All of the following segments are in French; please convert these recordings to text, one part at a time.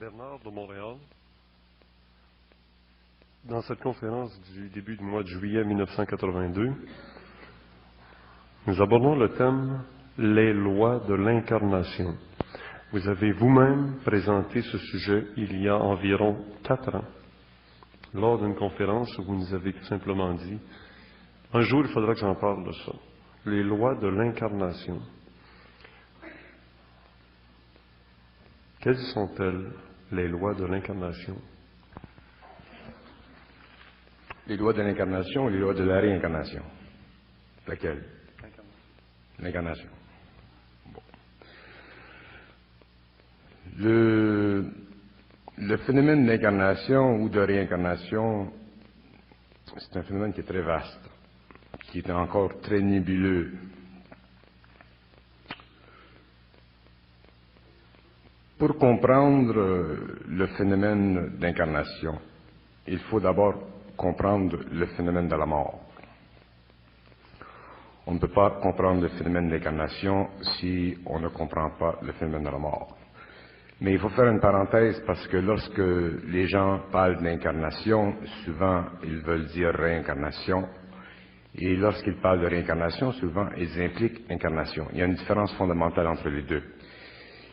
Bernard de Montréal. Dans cette conférence du début du mois de juillet 1982, nous abordons le thème « Les lois de l'incarnation ». Vous avez vous-même présenté ce sujet il y a environ 4 ans, lors d'une conférence où vous nous avez tout simplement dit « Un jour, il faudra que j'en parle de ça. Les lois de l'incarnation. » Quelles sont-elles, les lois de l'incarnation? Les lois de l'incarnation ou les lois de la réincarnation? Laquelle? L'incarnation. Bon. Le phénomène d'incarnation ou de réincarnation, c'est un phénomène qui est très vaste, qui est encore très nébuleux. Pour comprendre le phénomène d'incarnation, il faut d'abord comprendre le phénomène de la mort. On ne peut pas comprendre le phénomène d'incarnation si on ne comprend pas le phénomène de la mort. Mais il faut faire une parenthèse parce que lorsque les gens parlent d'incarnation, souvent ils veulent dire réincarnation. Et lorsqu'ils parlent de réincarnation, souvent ils impliquent incarnation. Il y a une différence fondamentale entre les deux.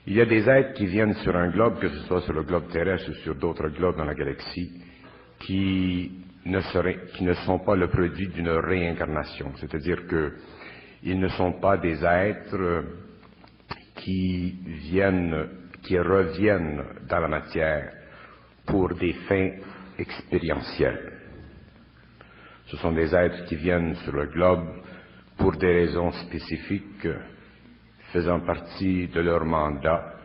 Il y a des êtres qui viennent sur un globe, que ce soit sur le globe terrestre ou sur d'autres globes dans la galaxie, qui ne sont pas le produit d'une réincarnation. C'est-à-dire qu'ils ne sont pas des êtres qui reviennent dans la matière pour des fins expérientielles. Ce sont des êtres qui viennent sur le globe pour des raisons spécifiques, faisant partie de leur mandat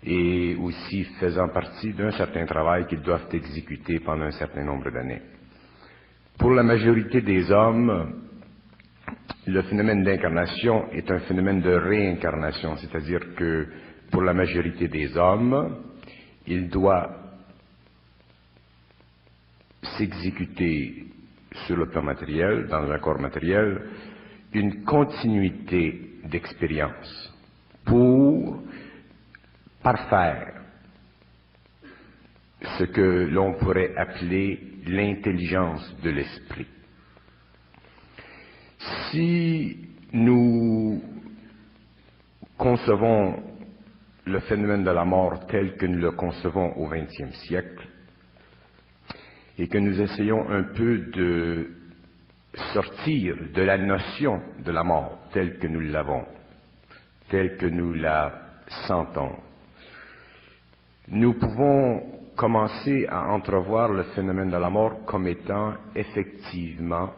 et aussi faisant partie d'un certain travail qu'ils doivent exécuter pendant un certain nombre d'années. Pour la majorité des hommes, le phénomène d'incarnation est un phénomène de réincarnation, c'est-à-dire que pour la majorité des hommes, il doit s'exécuter sur le plan matériel, dans un corps matériel, une continuité d'expérience pour parfaire ce que l'on pourrait appeler l'intelligence de l'esprit. Si nous concevons le phénomène de la mort tel que nous le concevons au XXe siècle et que nous essayons un peu de sortir de la notion de la mort telle que nous l'avons, telle que nous la sentons, nous pouvons commencer à entrevoir le phénomène de la mort comme étant effectivement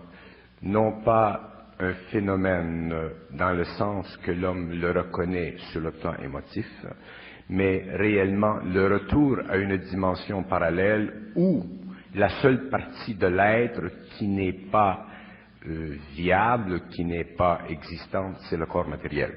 non pas un phénomène dans le sens que l'homme le reconnaît sur le plan émotif, mais réellement le retour à une dimension parallèle où la seule partie de l'être qui n'est pas viable, qui n'est pas existante, c'est le corps matériel.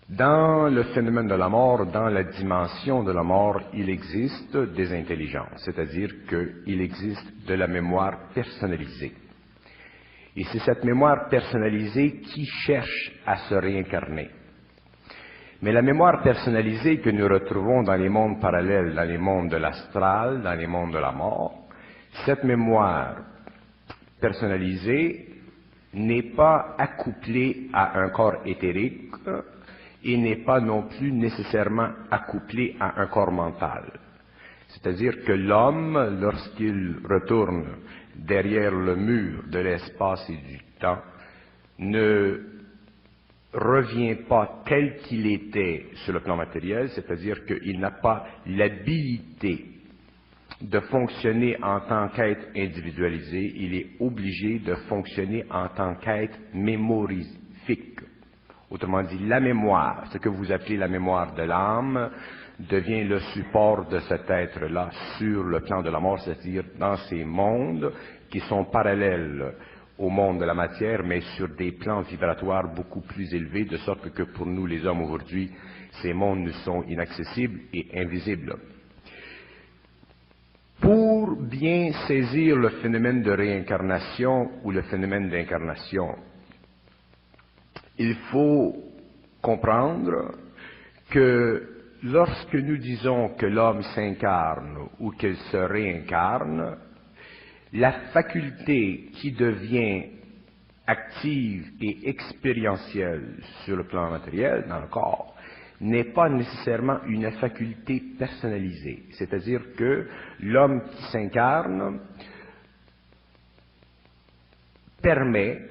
Dans le phénomène de la mort, dans la dimension de la mort, il existe des intelligences, c'est-à-dire qu'il existe de la mémoire personnalisée. Et c'est cette mémoire personnalisée qui cherche à se réincarner. Mais la mémoire personnalisée que nous retrouvons dans les mondes parallèles, dans les mondes de l'astral, dans les mondes de la mort, cette mémoire personnalisée n'est pas accouplée à un corps éthérique et n'est pas non plus nécessairement accouplée à un corps mental. C'est-à-dire que l'homme, lorsqu'il retourne derrière le mur de l'espace et du temps, ne revient pas tel qu'il était sur le plan matériel, c'est-à-dire qu'il n'a pas l'habilité de fonctionner en tant qu'être individualisé, il est obligé de fonctionner en tant qu'être mémorifique. Autrement dit, la mémoire, ce que vous appelez la mémoire de l'âme, devient le support de cet être-là sur le plan de la mort, c'est-à-dire dans ces mondes qui sont parallèles au monde de la matière, mais sur des plans vibratoires beaucoup plus élevés, de sorte que pour nous, les hommes aujourd'hui, ces mondes nous sont inaccessibles et invisibles. Pour bien saisir le phénomène de réincarnation ou le phénomène d'incarnation, il faut comprendre que lorsque nous disons que l'homme s'incarne ou qu'il se réincarne, la faculté qui devient active et expérientielle sur le plan matériel dans le corps n'est pas nécessairement une faculté personnalisée. C'est-à-dire que l'homme qui s'incarne permet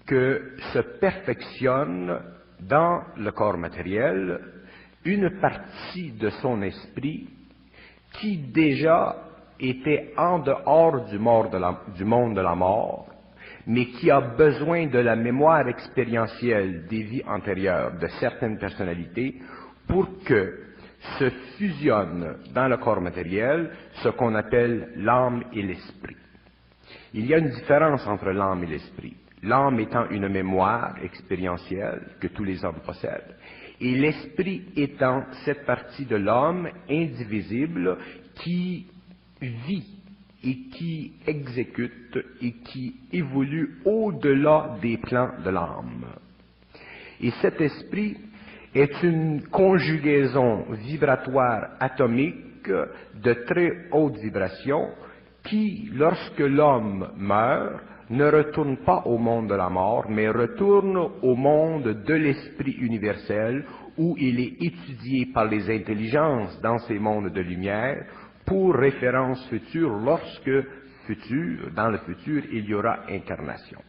que se perfectionne dans le corps matériel une partie de son esprit qui déjà était en dehors du monde de la mort, mais qui a besoin de la mémoire expérientielle des vies antérieures de certaines personnalités pour que se fusionne dans le corps matériel ce qu'on appelle l'âme et l'esprit. Il y a une différence entre l'âme et l'esprit. L'âme étant une mémoire expérientielle que tous les hommes possèdent, et l'esprit étant cette partie de l'homme indivisible qui vit et qui exécute et qui évolue au-delà des plans de l'âme. Et cet esprit est une conjugaison vibratoire atomique de très haute vibration qui, lorsque l'homme meurt, ne retourne pas au monde de la mort, mais retourne au monde de l'esprit universel où il est étudié par les intelligences dans ces mondes de lumière pour référence future lorsque, dans le futur, il y aura incarnation.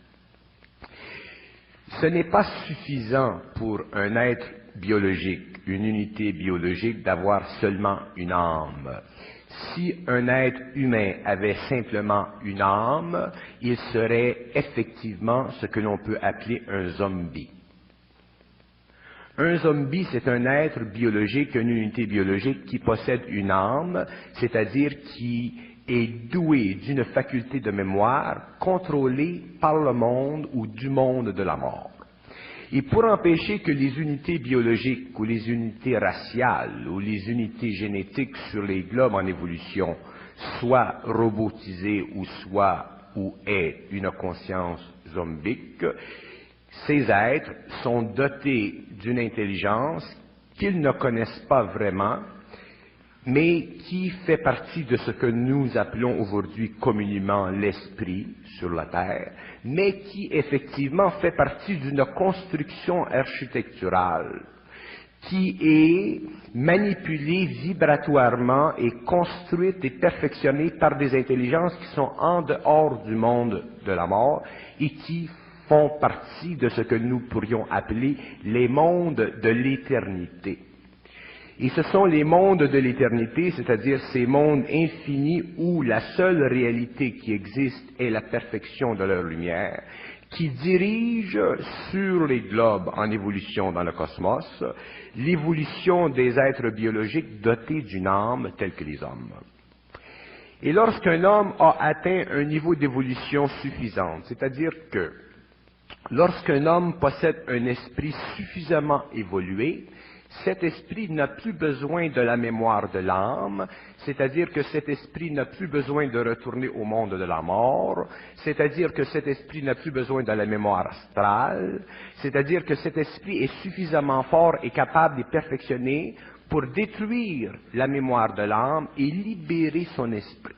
Ce n'est pas suffisant pour un être biologique, une unité biologique, d'avoir seulement une âme. Si un être humain avait simplement une âme, il serait effectivement ce que l'on peut appeler un zombie. Un zombie, c'est un être biologique, une unité biologique qui possède une âme, c'est-à-dire qui est doué d'une faculté de mémoire contrôlée par le monde ou du monde de la mort. Et pour empêcher que les unités biologiques ou les unités raciales ou les unités génétiques sur les globes en évolution soient robotisées ou aient une conscience zombique, ces êtres sont dotés d'une intelligence qu'ils ne connaissent pas vraiment, mais qui fait partie de ce que nous appelons aujourd'hui communément l'esprit sur la Terre, mais qui effectivement fait partie d'une construction architecturale qui est manipulée vibratoirement et construite et perfectionnée par des intelligences qui sont en dehors du monde de la mort et qui font partie de ce que nous pourrions appeler les mondes de l'éternité. Et ce sont les mondes de l'éternité, c'est-à-dire ces mondes infinis où la seule réalité qui existe est la perfection de leur lumière, qui dirigent sur les globes en évolution dans le cosmos l'évolution des êtres biologiques dotés d'une âme telle que les hommes. Et lorsqu'un homme a atteint un niveau d'évolution suffisant, c'est-à-dire que lorsqu'un homme possède un esprit suffisamment évolué, cet esprit n'a plus besoin de la mémoire de l'âme, c'est-à-dire que cet esprit n'a plus besoin de retourner au monde de la mort, c'est-à-dire que cet esprit n'a plus besoin de la mémoire astrale, c'est-à-dire que cet esprit est suffisamment fort et capable et perfectionné pour détruire la mémoire de l'âme et libérer son esprit.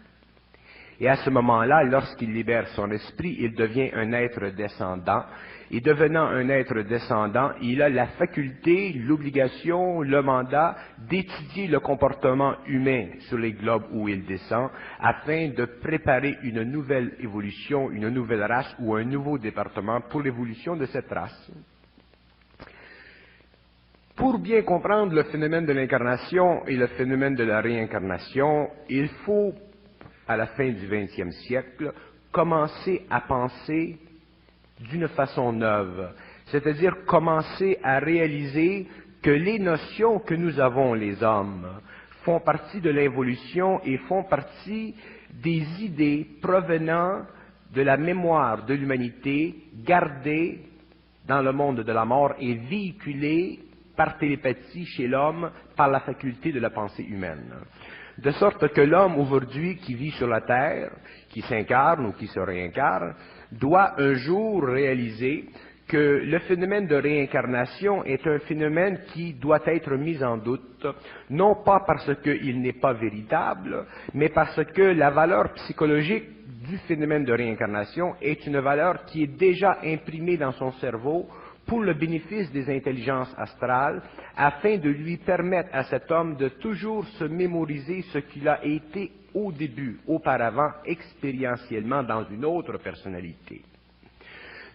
Et à ce moment-là, lorsqu'il libère son esprit, il devient un être descendant. Et devenant un être descendant, il a la faculté, l'obligation, le mandat d'étudier le comportement humain sur les globes où il descend, afin de préparer une nouvelle évolution, une nouvelle race ou un nouveau département pour l'évolution de cette race. Pour bien comprendre le phénomène de l'incarnation et le phénomène de la réincarnation, il faut, à la fin du XXe siècle, commencer à penser d'une façon neuve, c'est-à-dire commencer à réaliser que les notions que nous avons, les hommes, font partie de l'évolution et font partie des idées provenant de la mémoire de l'humanité, gardées dans le monde de la mort et véhiculées par télépathie chez l'homme par la faculté de la pensée humaine. De sorte que l'homme aujourd'hui qui vit sur la terre, qui s'incarne ou qui se réincarne, doit un jour réaliser que le phénomène de réincarnation est un phénomène qui doit être mis en doute, non pas parce qu'il n'est pas véritable, mais parce que la valeur psychologique du phénomène de réincarnation est une valeur qui est déjà imprimée dans son cerveau pour le bénéfice des intelligences astrales, afin de lui permettre à cet homme de toujours se mémoriser ce qu'il a été au début, auparavant, expérientiellement dans une autre personnalité.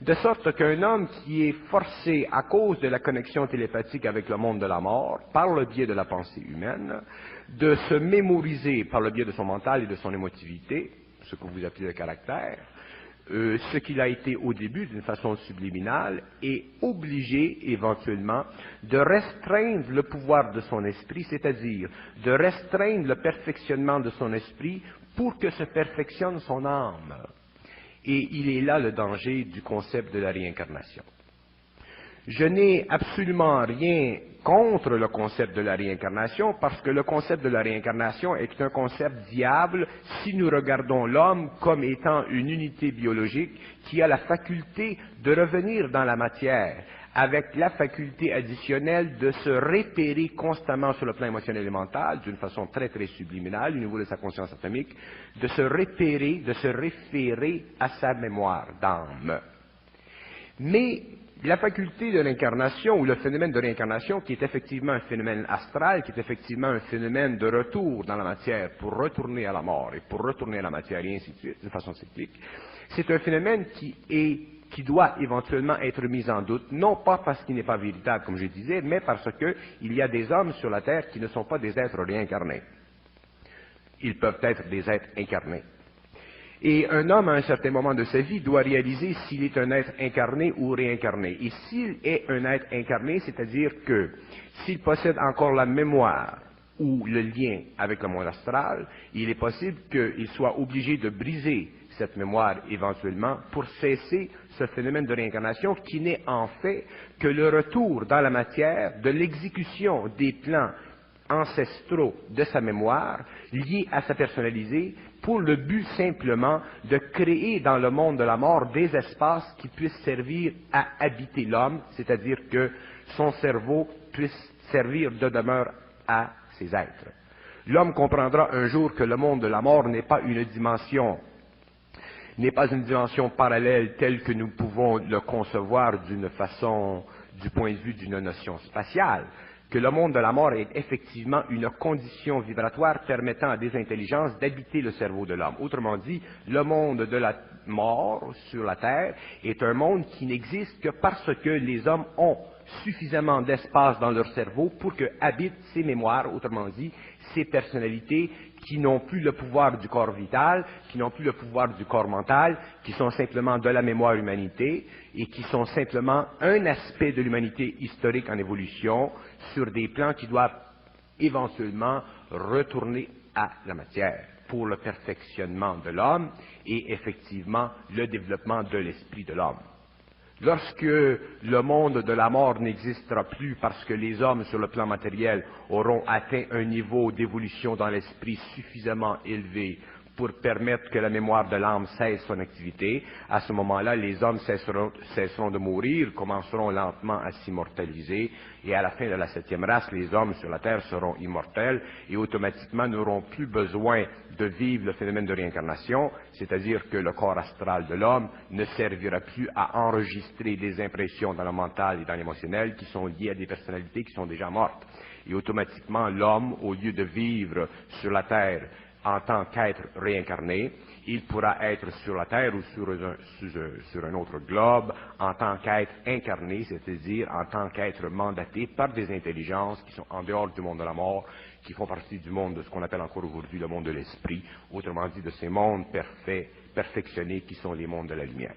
De sorte qu'un homme qui est forcé, à cause de la connexion télépathique avec le monde de la mort, par le biais de la pensée humaine, de se mémoriser par le biais de son mental et de son émotivité, ce que vous appelez le caractère, ce qu'il a été au début d'une façon subliminale, est obligé éventuellement de restreindre le pouvoir de son esprit, c'est-à-dire de restreindre le perfectionnement de son esprit pour que se perfectionne son âme. Et il est là le danger du concept de la réincarnation. Je n'ai absolument rien contre le concept de la réincarnation, parce que le concept de la réincarnation est un concept viable si nous regardons l'homme comme étant une unité biologique qui a la faculté de revenir dans la matière, avec la faculté additionnelle de se repérer constamment sur le plan émotionnel et mental, d'une façon très très subliminale, au niveau de sa conscience atomique, de se repérer, de se référer à sa mémoire d'âme. Mais la faculté de l'incarnation, ou le phénomène de réincarnation, qui est effectivement un phénomène astral, qui est effectivement un phénomène de retour dans la matière pour retourner à la mort et pour retourner à la matière et ainsi de suite, de façon cyclique, c'est un phénomène qui doit éventuellement être mis en doute, non pas parce qu'il n'est pas véritable, comme je disais, mais parce qu'il y a des hommes sur la Terre qui ne sont pas des êtres réincarnés. Ils peuvent être des êtres incarnés. Et un homme, à un certain moment de sa vie, doit réaliser s'il est un être incarné ou réincarné. Et s'il est un être incarné, c'est-à-dire que s'il possède encore la mémoire ou le lien avec le monde astral, il est possible qu'il soit obligé de briser cette mémoire éventuellement pour cesser ce phénomène de réincarnation qui n'est en fait que le retour dans la matière de l'exécution des plans ancestraux de sa mémoire liés à sa personnalité pour le but simplement de créer dans le monde de la mort des espaces qui puissent servir à habiter l'homme, c'est-à-dire que son cerveau puisse servir de demeure à ces êtres. L'homme comprendra un jour que le monde de la mort n'est pas une dimension parallèle telle que nous pouvons le concevoir d'une façon, du point de vue d'une notion spatiale, que le monde de la mort est effectivement une condition vibratoire permettant à des intelligences d'habiter le cerveau de l'homme. Autrement dit, le monde de la mort sur la Terre est un monde qui n'existe que parce que les hommes ont suffisamment d'espace dans leur cerveau pour que habitent ces mémoires, autrement dit, ces personnalités qui n'ont plus le pouvoir du corps vital, qui n'ont plus le pouvoir du corps mental, qui sont simplement de la mémoire humanité et qui sont simplement un aspect de l'humanité historique en évolution sur des plans qui doivent éventuellement retourner à la matière pour le perfectionnement de l'homme et effectivement le développement de l'esprit de l'homme. Lorsque le monde de la mort n'existera plus parce que les hommes sur le plan matériel auront atteint un niveau d'évolution dans l'esprit suffisamment élevé pour permettre que la mémoire de l'âme cesse son activité, à ce moment-là, les hommes cesseront de mourir, commenceront lentement à s'immortaliser, et à la fin de la 7e race, les hommes sur la Terre seront immortels et automatiquement n'auront plus besoin de vivre le phénomène de réincarnation, c'est-à-dire que le corps astral de l'homme ne servira plus à enregistrer des impressions dans le mental et dans l'émotionnel qui sont liées à des personnalités qui sont déjà mortes. Et automatiquement, l'homme, au lieu de vivre sur la Terre en tant qu'être réincarné, il pourra être sur la Terre ou sur un autre globe en tant qu'être incarné, c'est-à-dire en tant qu'être mandaté par des intelligences qui sont en dehors du monde de la mort, qui font partie du monde de ce qu'on appelle encore aujourd'hui le monde de l'esprit, autrement dit de ces mondes parfaits, perfectionnés qui sont les mondes de la lumière.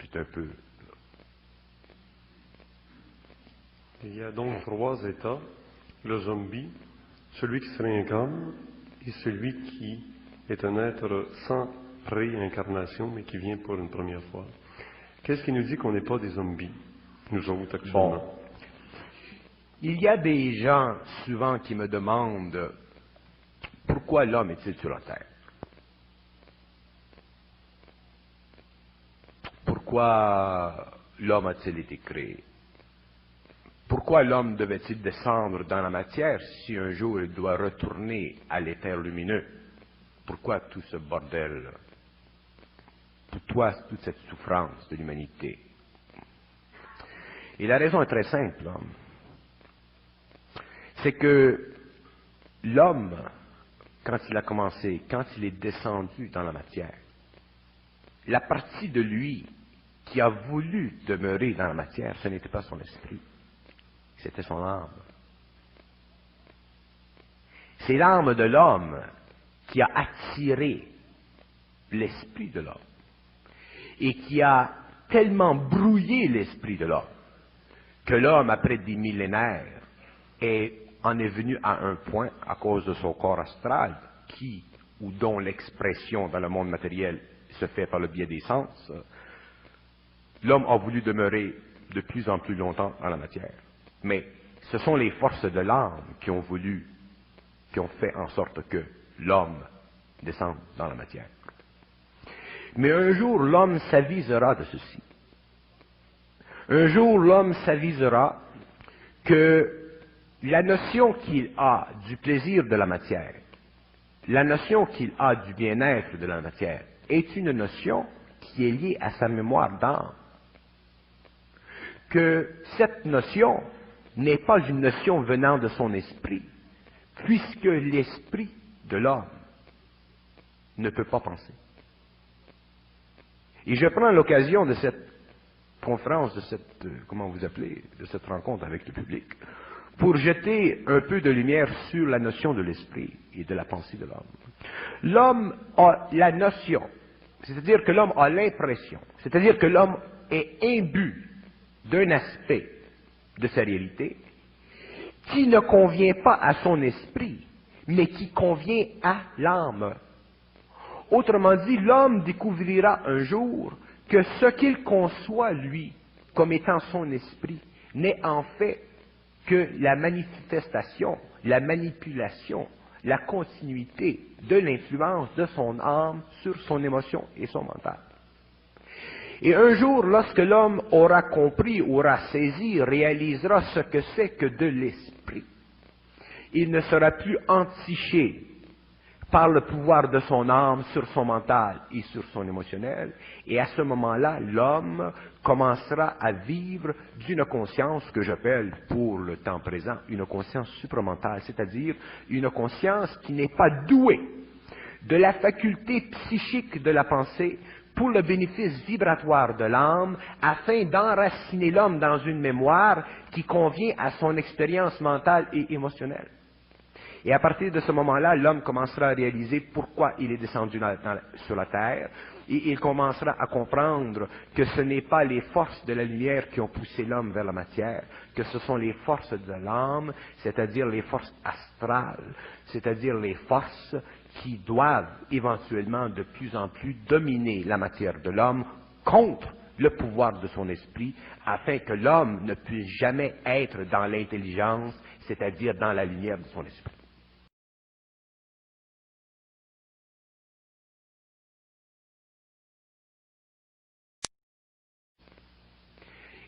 C'est un peu... Il y a donc 3 états, le zombie, celui qui se réincarne, et celui qui est un être sans réincarnation, mais qui vient pour une première fois. Qu'est-ce qui nous dit qu'on n'est pas des zombies, nous autres, actuellement? Bon. Il y a des gens, souvent, qui me demandent pourquoi l'homme est-il sur la Terre? Pourquoi l'homme a-t-il été créé? Pourquoi l'homme devait-il descendre dans la matière si un jour il doit retourner à l'éther lumineux? Pourquoi tout ce bordel? Pourquoi toute cette souffrance de l'humanité? Et la raison est très simple. C'est que l'homme, quand il a commencé, quand il est descendu dans la matière, la partie de lui qui a voulu demeurer dans la matière, ce n'était pas son esprit, c'était son âme. C'est l'âme de l'homme qui a attiré l'esprit de l'homme et qui a tellement brouillé l'esprit de l'homme que l'homme, après des millénaires, en est venu à un point, à cause de son corps astral, qui ou dont l'expression dans le monde matériel se fait par le biais des sens, l'homme a voulu demeurer de plus en plus longtemps dans la matière. Mais ce sont les forces de l'âme qui ont fait en sorte que l'homme descende dans la matière. Mais un jour, l'homme s'avisera de ceci. Un jour, l'homme s'avisera que la notion qu'il a du plaisir de la matière, la notion qu'il a du bien-être de la matière, est une notion qui est liée à sa mémoire d'âme. Que cette notion n'est pas une notion venant de son esprit, puisque l'esprit de l'homme ne peut pas penser. Et je prends l'occasion de cette conférence, de cette rencontre avec le public, pour jeter un peu de lumière sur la notion de l'esprit et de la pensée de l'homme. L'homme a la notion, c'est-à-dire que l'homme a l'impression, c'est-à-dire que l'homme est imbu d'un aspect de sa réalité qui ne convient pas à son esprit, mais qui convient à l'âme. Autrement dit, l'homme découvrira un jour que ce qu'il conçoit, lui, comme étant son esprit, n'est en fait que la manifestation, la manipulation, la continuité de l'influence de son âme sur son émotion et son mental. Et un jour, lorsque l'homme aura compris, aura saisi, réalisera ce que c'est que de l'esprit, il ne sera plus entiché par le pouvoir de son âme sur son mental et sur son émotionnel, et à ce moment-là, l'homme commencera à vivre d'une conscience que j'appelle, pour le temps présent, une conscience supramentale, c'est-à-dire une conscience qui n'est pas douée de la faculté psychique de la pensée pour le bénéfice vibratoire de l'âme, afin d'enraciner l'homme dans une mémoire qui convient à son expérience mentale et émotionnelle. Et à partir de ce moment-là, l'homme commencera à réaliser pourquoi il est descendu sur la terre, et il commencera à comprendre que ce n'est pas les forces de la lumière qui ont poussé l'homme vers la matière, que ce sont les forces de l'âme, c'est-à-dire les forces astrales, c'est-à-dire les forces qui doivent éventuellement de plus en plus dominer la matière de l'homme contre le pouvoir de son esprit, afin que l'homme ne puisse jamais être dans l'intelligence, c'est-à-dire dans la lumière de son esprit.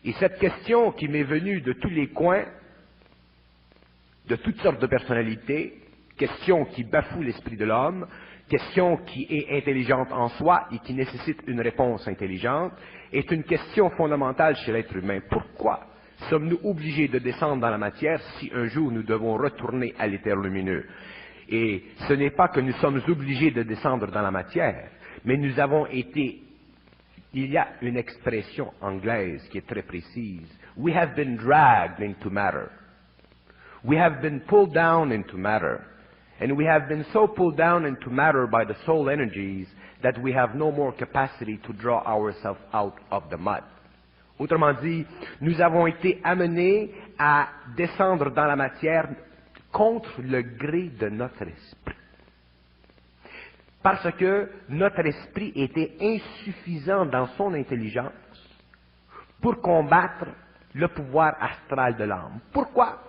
Et cette question qui m'est venue de tous les coins, de toutes sortes de personnalités, question qui bafoue l'esprit de l'homme, question qui est intelligente en soi et qui nécessite une réponse intelligente, est une question fondamentale chez l'être humain. Pourquoi sommes-nous obligés de descendre dans la matière si un jour nous devons retourner à l'éther lumineux? Et ce n'est pas que nous sommes obligés de descendre dans la matière, mais nous avons été... Il y a une expression anglaise qui est très précise. We have been dragged into matter. We have been pulled down into matter. And we have been so pulled down into matter by the soul energies that we have no more capacity to draw ourselves out of the mud. Autrement dit, nous avons été amenés à descendre dans la matière contre le gré de notre esprit. Parce que notre esprit était insuffisant dans son intelligence pour combattre le pouvoir astral de l'âme. Pourquoi?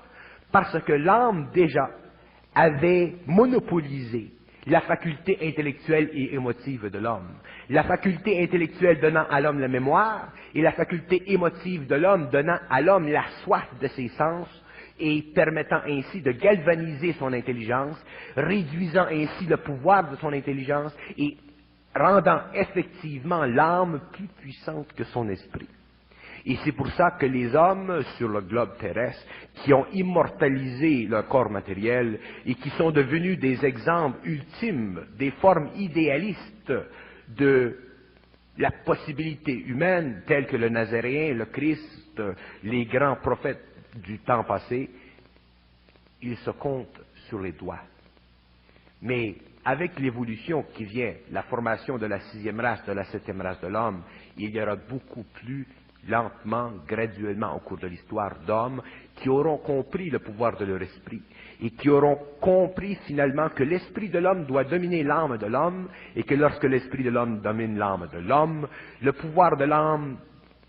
Parce que l'âme déjà avait monopolisé la faculté intellectuelle et émotive de l'homme. La faculté intellectuelle donnant à l'homme la mémoire et la faculté émotive de l'homme donnant à l'homme la soif de ses sens et permettant ainsi de galvaniser son intelligence, réduisant ainsi le pouvoir de son intelligence et rendant effectivement l'âme plus puissante que son esprit. Et c'est pour ça que les hommes sur le globe terrestre qui ont immortalisé leur corps matériel et qui sont devenus des exemples ultimes, des formes idéalistes de la possibilité humaine, telles que le Nazaréen, le Christ, les grands prophètes du temps passé, ils se comptent sur les doigts. Mais avec l'évolution qui vient, la formation de la 6e race, de la 7e race de l'homme, il y aura beaucoup plus lentement, graduellement au cours de l'histoire d'hommes qui auront compris le pouvoir de leur esprit et qui auront compris finalement que l'esprit de l'homme doit dominer l'âme de l'homme et que lorsque l'esprit de l'homme domine l'âme de l'homme, le pouvoir de l'âme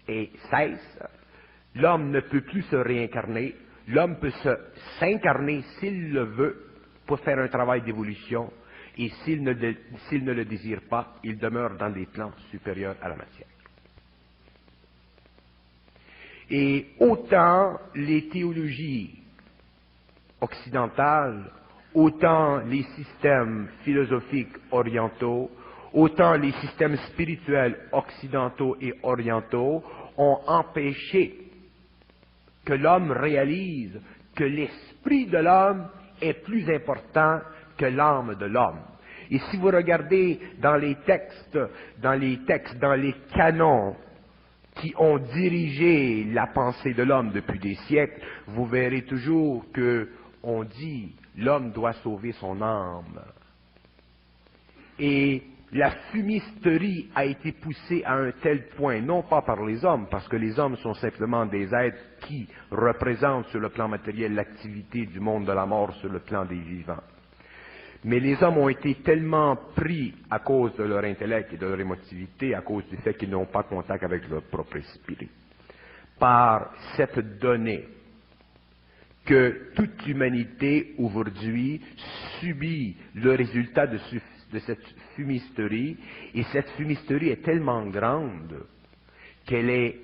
cesse, l'homme ne peut plus se réincarner, l'homme peut s'incarner s'il le veut pour faire un travail d'évolution et s'il ne le désire pas, il demeure dans des plans supérieurs à la matière. Et autant les théologies occidentales, autant les systèmes philosophiques orientaux, autant les systèmes spirituels occidentaux et orientaux ont empêché que l'homme réalise que l'esprit de l'homme est plus important que l'âme de l'homme. Et si vous regardez dans les textes, dans les canons qui ont dirigé la pensée de l'homme depuis des siècles, vous verrez toujours qu'on dit l'homme doit sauver son âme. Et la fumisterie a été poussée à un tel point, non pas par les hommes, parce que les hommes sont simplement des êtres qui représentent sur le plan matériel l'activité du monde de la mort sur le plan des vivants. Mais les hommes ont été tellement pris à cause de leur intellect et de leur émotivité, à cause du fait qu'ils n'ont pas contact avec leur propre esprit, par cette donnée que toute l'humanité aujourd'hui subit le résultat de cette fumisterie, et cette fumisterie est tellement grande qu'elle est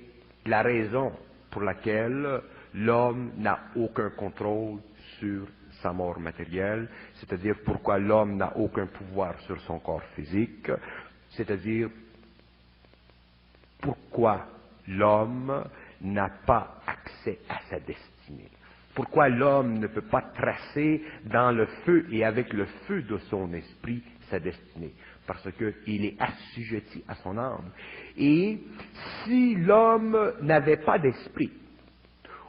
la raison pour laquelle l'homme n'a aucun contrôle sur sa mort matérielle, c'est-à-dire pourquoi l'homme n'a aucun pouvoir sur son corps physique, c'est-à-dire pourquoi l'homme n'a pas accès à sa destinée. Pourquoi l'homme ne peut pas tracer dans le feu et avec le feu de son esprit sa destinée? Parce qu'il est assujetti à son âme. Et si l'homme n'avait pas d'esprit,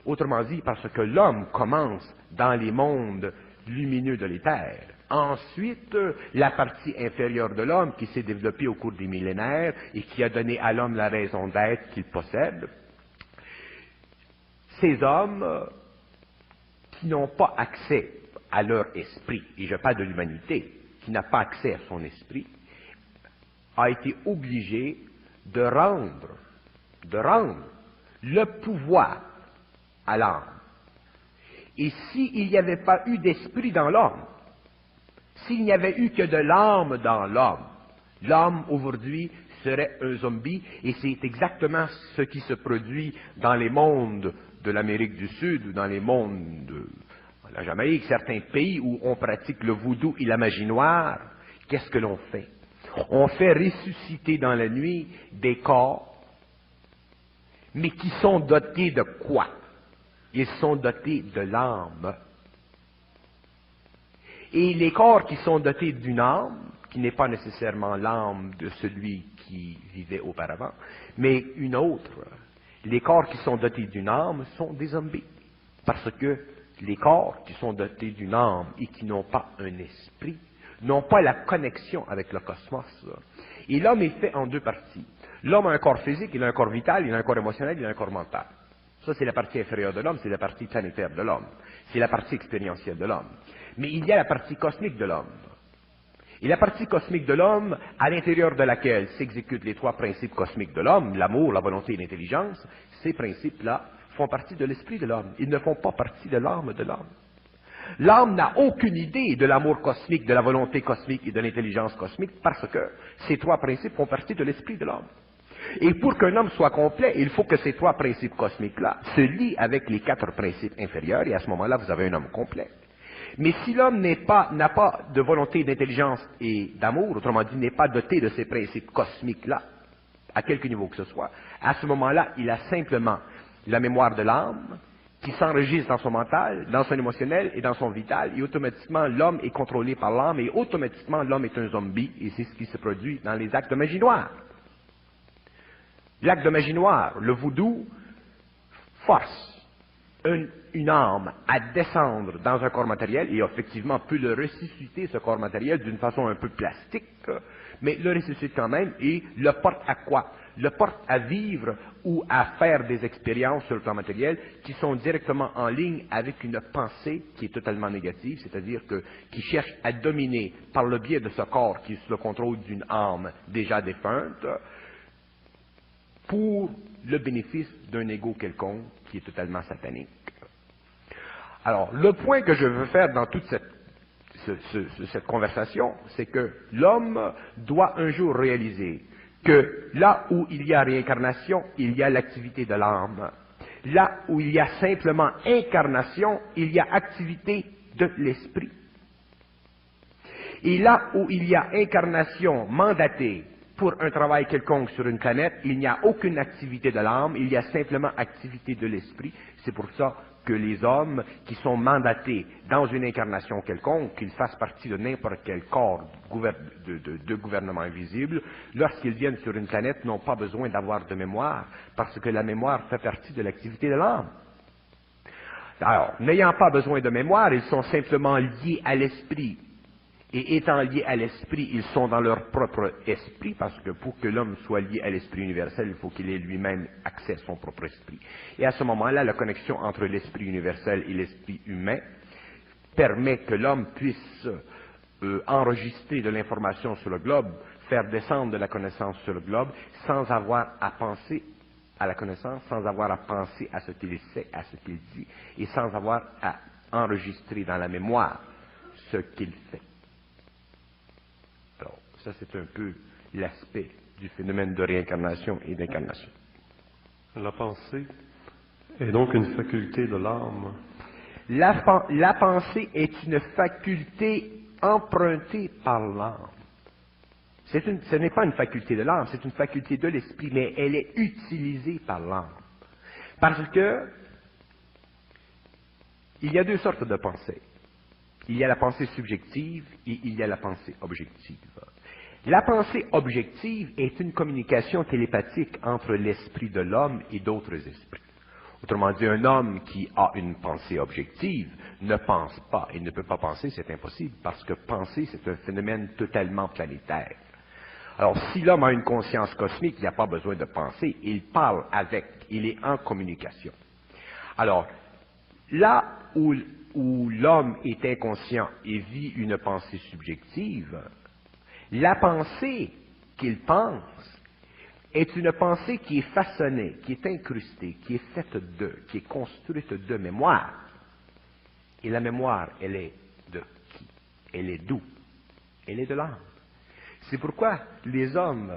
autrement dit, parce que l'homme commence dans les mondes lumineux de l'éther. Ensuite, la partie inférieure de l'homme qui s'est développée au cours des millénaires et qui a donné à l'homme la raison d'être qu'il possède. Ces hommes qui n'ont pas accès à leur esprit, et je parle de l'humanité, qui n'a pas accès à son esprit, a été obligé de rendre le pouvoir à l'âme. Et s'il n'y avait pas eu d'esprit dans l'homme, s'il n'y avait eu que de l'âme dans l'homme, l'homme aujourd'hui serait un zombie, et c'est exactement ce qui se produit dans les mondes de l'Amérique du Sud, ou dans les mondes de la Jamaïque, certains pays où on pratique le voodoo et la magie noire. Qu'est-ce que l'on fait? On fait ressusciter dans la nuit des corps, mais qui sont dotés de quoi? Ils sont dotés de l'âme. Et les corps qui sont dotés d'une âme, qui n'est pas nécessairement l'âme de celui qui vivait auparavant, mais une autre, les corps qui sont dotés d'une âme sont des zombies. Parce que les corps qui sont dotés d'une âme et qui n'ont pas un esprit, n'ont pas la connexion avec le cosmos. Et l'homme est fait en deux parties. L'homme a un corps physique, il a un corps vital, il a un corps émotionnel, il a un corps mental. Ça, c'est la partie inférieure de l'homme, c'est la partie planétaire de l'homme. C'est la partie expérientielle de l'homme. Mais il y a la partie cosmique de l'homme. Et la partie cosmique de l'homme, à l'intérieur de laquelle s'exécutent les trois principes cosmiques de l'homme, l'amour, la volonté et l'intelligence, ces principes-là font partie de l'esprit de l'homme. Ils ne font pas partie de l'âme de l'homme. L'âme n'a aucune idée de l'amour cosmique, de la volonté cosmique et de l'intelligence cosmique parce que ces trois principes font partie de l'esprit de l'homme. Et pour qu'un homme soit complet, il faut que ces trois principes cosmiques-là se lient avec les quatre principes inférieurs et à ce moment-là, vous avez un homme complet. Mais si l'homme n'a pas de volonté, d'intelligence et d'amour, autrement dit, n'est pas doté de ces principes cosmiques-là, à quelque niveau que ce soit, à ce moment-là, il a simplement la mémoire de l'âme qui s'enregistre dans son mental, dans son émotionnel et dans son vital, et automatiquement, l'homme est contrôlé par l'âme, et automatiquement, l'homme est un zombie, et c'est ce qui se produit dans les actes de magie noire. L'acte de magie noire, le voodoo, force une âme à descendre dans un corps matériel, et effectivement peut le ressusciter, ce corps matériel, d'une façon un peu plastique, mais le ressuscite quand même, et le porte à quoi? Le porte à vivre ou à faire des expériences sur le plan matériel qui sont directement en ligne avec une pensée qui est totalement négative, c'est-à-dire qui cherche à dominer par le biais de ce corps qui est sous le contrôle d'une âme déjà défunte, pour le bénéfice d'un ego quelconque qui est totalement satanique. Alors, le point que je veux faire dans toute cette conversation, c'est que l'homme doit un jour réaliser que là où il y a réincarnation, il y a l'activité de l'âme. Là où il y a simplement incarnation, il y a activité de l'esprit. Et là où il y a incarnation mandatée pour un travail quelconque sur une planète, il n'y a aucune activité de l'âme, il y a simplement activité de l'esprit. C'est pour ça que les hommes qui sont mandatés dans une incarnation quelconque, qu'ils fassent partie de n'importe quel corps de gouvernement invisible, lorsqu'ils viennent sur une planète, n'ont pas besoin d'avoir de mémoire, parce que la mémoire fait partie de l'activité de l'âme. Alors, n'ayant pas besoin de mémoire, ils sont simplement liés à l'esprit. Et étant liés à l'esprit, ils sont dans leur propre esprit, parce que pour que l'homme soit lié à l'esprit universel, il faut qu'il ait lui-même accès à son propre esprit. Et à ce moment-là, la connexion entre l'esprit universel et l'esprit humain permet que l'homme puisse enregistrer de l'information sur le globe, faire descendre de la connaissance sur le globe, sans avoir à penser à la connaissance, sans avoir à penser à ce qu'il sait, à ce qu'il dit, et sans avoir à enregistrer dans la mémoire ce qu'il fait. Alors, ça c'est un peu l'aspect du phénomène de réincarnation et d'incarnation. La pensée est donc une faculté de l'âme. La pensée est une faculté empruntée par l'âme. Ce n'est pas une faculté de l'âme, c'est une faculté de l'esprit, mais elle est utilisée par l'âme. Parce que il y a deux sortes de pensées. Il y a la pensée subjective et il y a la pensée objective. La pensée objective est une communication télépathique entre l'esprit de l'homme et d'autres esprits. Autrement dit, un homme qui a une pensée objective ne pense pas et ne peut pas penser, c'est impossible, parce que penser, c'est un phénomène totalement planétaire. Alors, si l'homme a une conscience cosmique, il n'y a pas besoin de penser, il parle avec, il est en communication. Alors, là où l'homme est inconscient et vit une pensée subjective, la pensée qu'il pense est une pensée qui est façonnée, qui est incrustée, qui est faite qui est construite de mémoire. Et la mémoire, elle est de qui? Elle est d'où? Elle est de l'âme. C'est pourquoi les hommes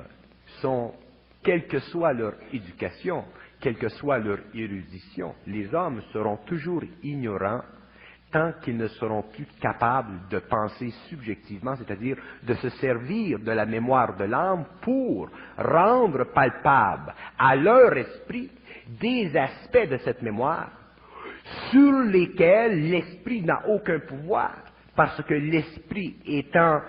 sont, quelle que soit leur éducation, quelle que soit leur érudition, les hommes seront toujours ignorants tant qu'ils ne seront plus capables de penser subjectivement, c'est-à-dire de se servir de la mémoire de l'âme pour rendre palpable à leur esprit des aspects de cette mémoire sur lesquels l'esprit n'a aucun pouvoir, parce que l'esprit étant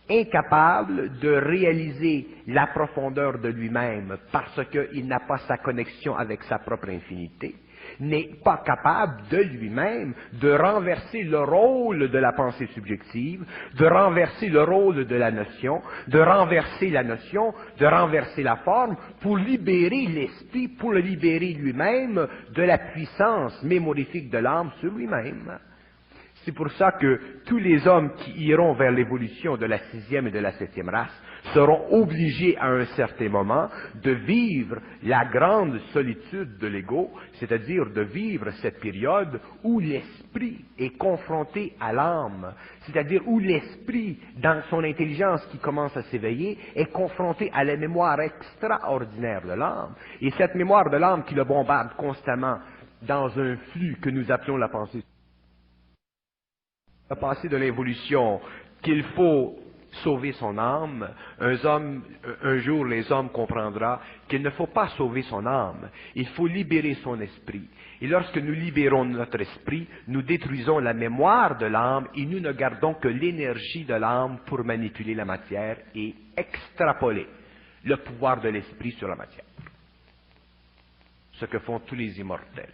incapable de réaliser la profondeur de lui-même parce qu'il n'a pas sa connexion avec sa propre infinité, n'est pas capable de lui-même de renverser le rôle de la pensée subjective, de renverser le rôle de la notion, de renverser la notion, de renverser la forme, pour libérer l'esprit, pour le libérer lui-même de la puissance mémorifique de l'âme sur lui-même. C'est pour ça que tous les hommes qui iront vers l'évolution de la 6e et de la 7e race seront obligés à un certain moment de vivre la grande solitude de l'ego, c'est-à-dire de vivre cette période où l'esprit est confronté à l'âme, c'est-à-dire où l'esprit, dans son intelligence qui commence à s'éveiller, est confronté à la mémoire extraordinaire de l'âme. Et cette mémoire de l'âme qui le bombarde constamment dans un flux que nous appelons la pensée de l'évolution, qu'il faut sauver son âme, un jour les hommes comprendront qu'il ne faut pas sauver son âme, il faut libérer son esprit. Et lorsque nous libérons notre esprit, nous détruisons la mémoire de l'âme et nous ne gardons que l'énergie de l'âme pour manipuler la matière et extrapoler le pouvoir de l'esprit sur la matière. Ce que font tous les immortels.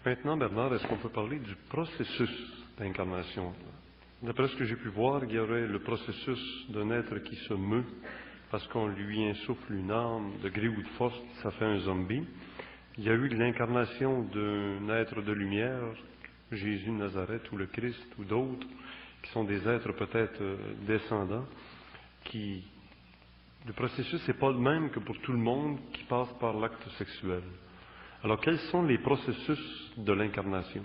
Maintenant, Bernard, est-ce qu'on peut parler du processus d'incarnation? D'après ce que j'ai pu voir, il y aurait le processus d'un être qui se meut parce qu'on lui insuffle une âme de gré ou de force, ça fait un zombie. Il y a eu l'incarnation d'un être de lumière, Jésus de Nazareth ou le Christ ou d'autres, qui sont des êtres peut-être descendants, le processus n'est pas le même que pour tout le monde qui passe par l'acte sexuel. Alors, quels sont les processus de l'incarnation?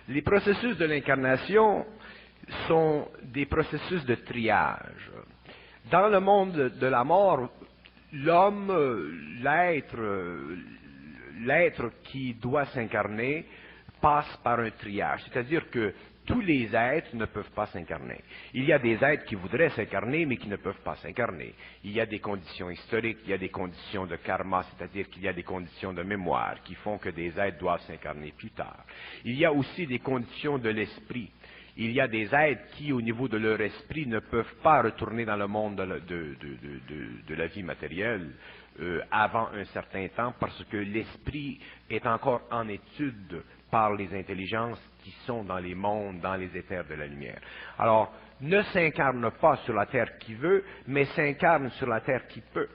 Les processus de l'incarnation sont des processus de triage. Dans le monde de la mort, l'homme, l'être qui doit s'incarner, passe par un triage. C'est-à-dire que tous les êtres ne peuvent pas s'incarner. Il y a des êtres qui voudraient s'incarner, mais qui ne peuvent pas s'incarner. Il y a des conditions historiques, il y a des conditions de karma, c'est-à-dire qu'il y a des conditions de mémoire qui font que des êtres doivent s'incarner plus tard. Il y a aussi des conditions de l'esprit. Il y a des êtres qui, au niveau de leur esprit, ne peuvent pas retourner dans le monde de la vie matérielle avant un certain temps, parce que l'esprit est encore en étude par les intelligences qui sont dans les mondes, dans les éthers de la lumière. Alors, ne s'incarne pas sur la terre qui veut, mais s'incarne sur la terre qui peut.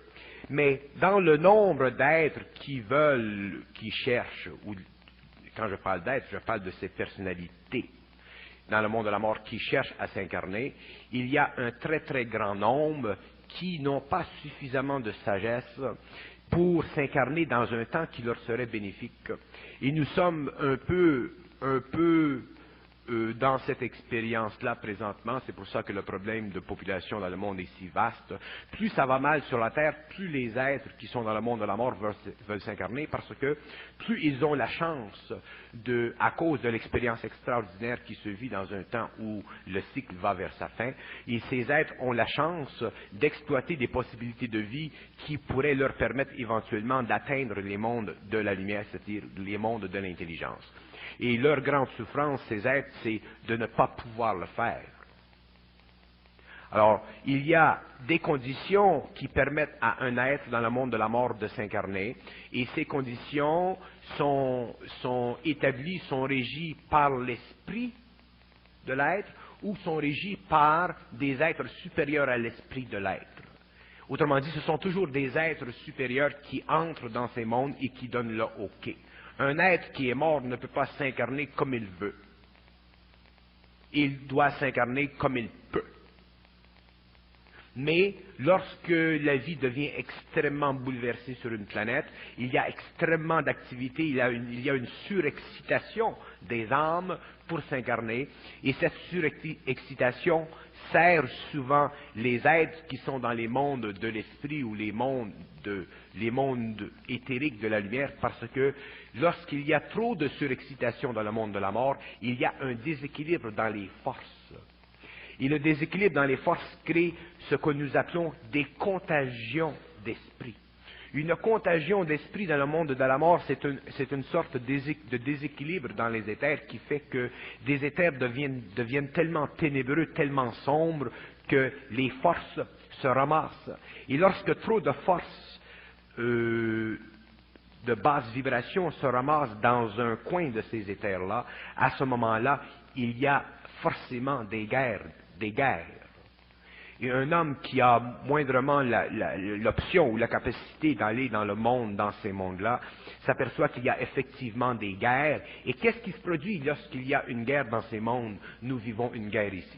Mais dans le nombre d'êtres qui veulent, qui cherchent, ou quand je parle d'êtres, je parle de ces personnalités dans le monde de la mort qui cherchent à s'incarner, il y a un très très grand nombre qui n'ont pas suffisamment de sagesse pour s'incarner dans un temps qui leur serait bénéfique. Et nous sommes un peu dans cette expérience-là présentement. C'est pour ça que le problème de population dans le monde est si vaste. Plus ça va mal sur la Terre, plus les êtres qui sont dans le monde de la mort veulent s'incarner, parce que plus ils ont la chance, à cause de l'expérience extraordinaire qui se vit dans un temps où le cycle va vers sa fin, et ces êtres ont la chance d'exploiter des possibilités de vie qui pourraient leur permettre éventuellement d'atteindre les mondes de la lumière, c'est-à-dire les mondes de l'intelligence. Et leur grande souffrance, ces êtres, c'est de ne pas pouvoir le faire. Alors, il y a des conditions qui permettent à un être dans le monde de la mort de s'incarner, et ces conditions sont établies, sont régies par l'esprit de l'être, ou sont régies par des êtres supérieurs à l'esprit de l'être. Autrement dit, ce sont toujours des êtres supérieurs qui entrent dans ces mondes et qui donnent le OK. Un être qui est mort ne peut pas s'incarner comme il veut. Il doit s'incarner comme il peut. Mais lorsque la vie devient extrêmement bouleversée sur une planète, il y a extrêmement d'activité, il y a une surexcitation des âmes pour s'incarner, et cette surexcitation sert souvent les êtres qui sont dans les mondes de l'esprit ou les mondes éthériques de la lumière, parce que lorsqu'il y a trop de surexcitation dans le monde de la mort, il y a un déséquilibre dans les forces. Et le déséquilibre dans les forces crée ce que nous appelons des contagions d'esprit. Une contagion d'esprit dans le monde de la mort, c'est une sorte de déséquilibre dans les éthers qui fait que des éthers deviennent tellement ténébreux, tellement sombres, que les forces se ramassent. Et lorsque trop de forces de basse vibration se ramassent dans un coin de ces éthers-là, à ce moment-là, il y a forcément des guerres. Et un homme qui a moindrement l'option ou la capacité d'aller dans le monde, dans ces mondes-là, s'aperçoit qu'il y a effectivement des guerres. Et qu'est-ce qui se produit lorsqu'il y a une guerre dans ces mondes? Nous vivons une guerre ici.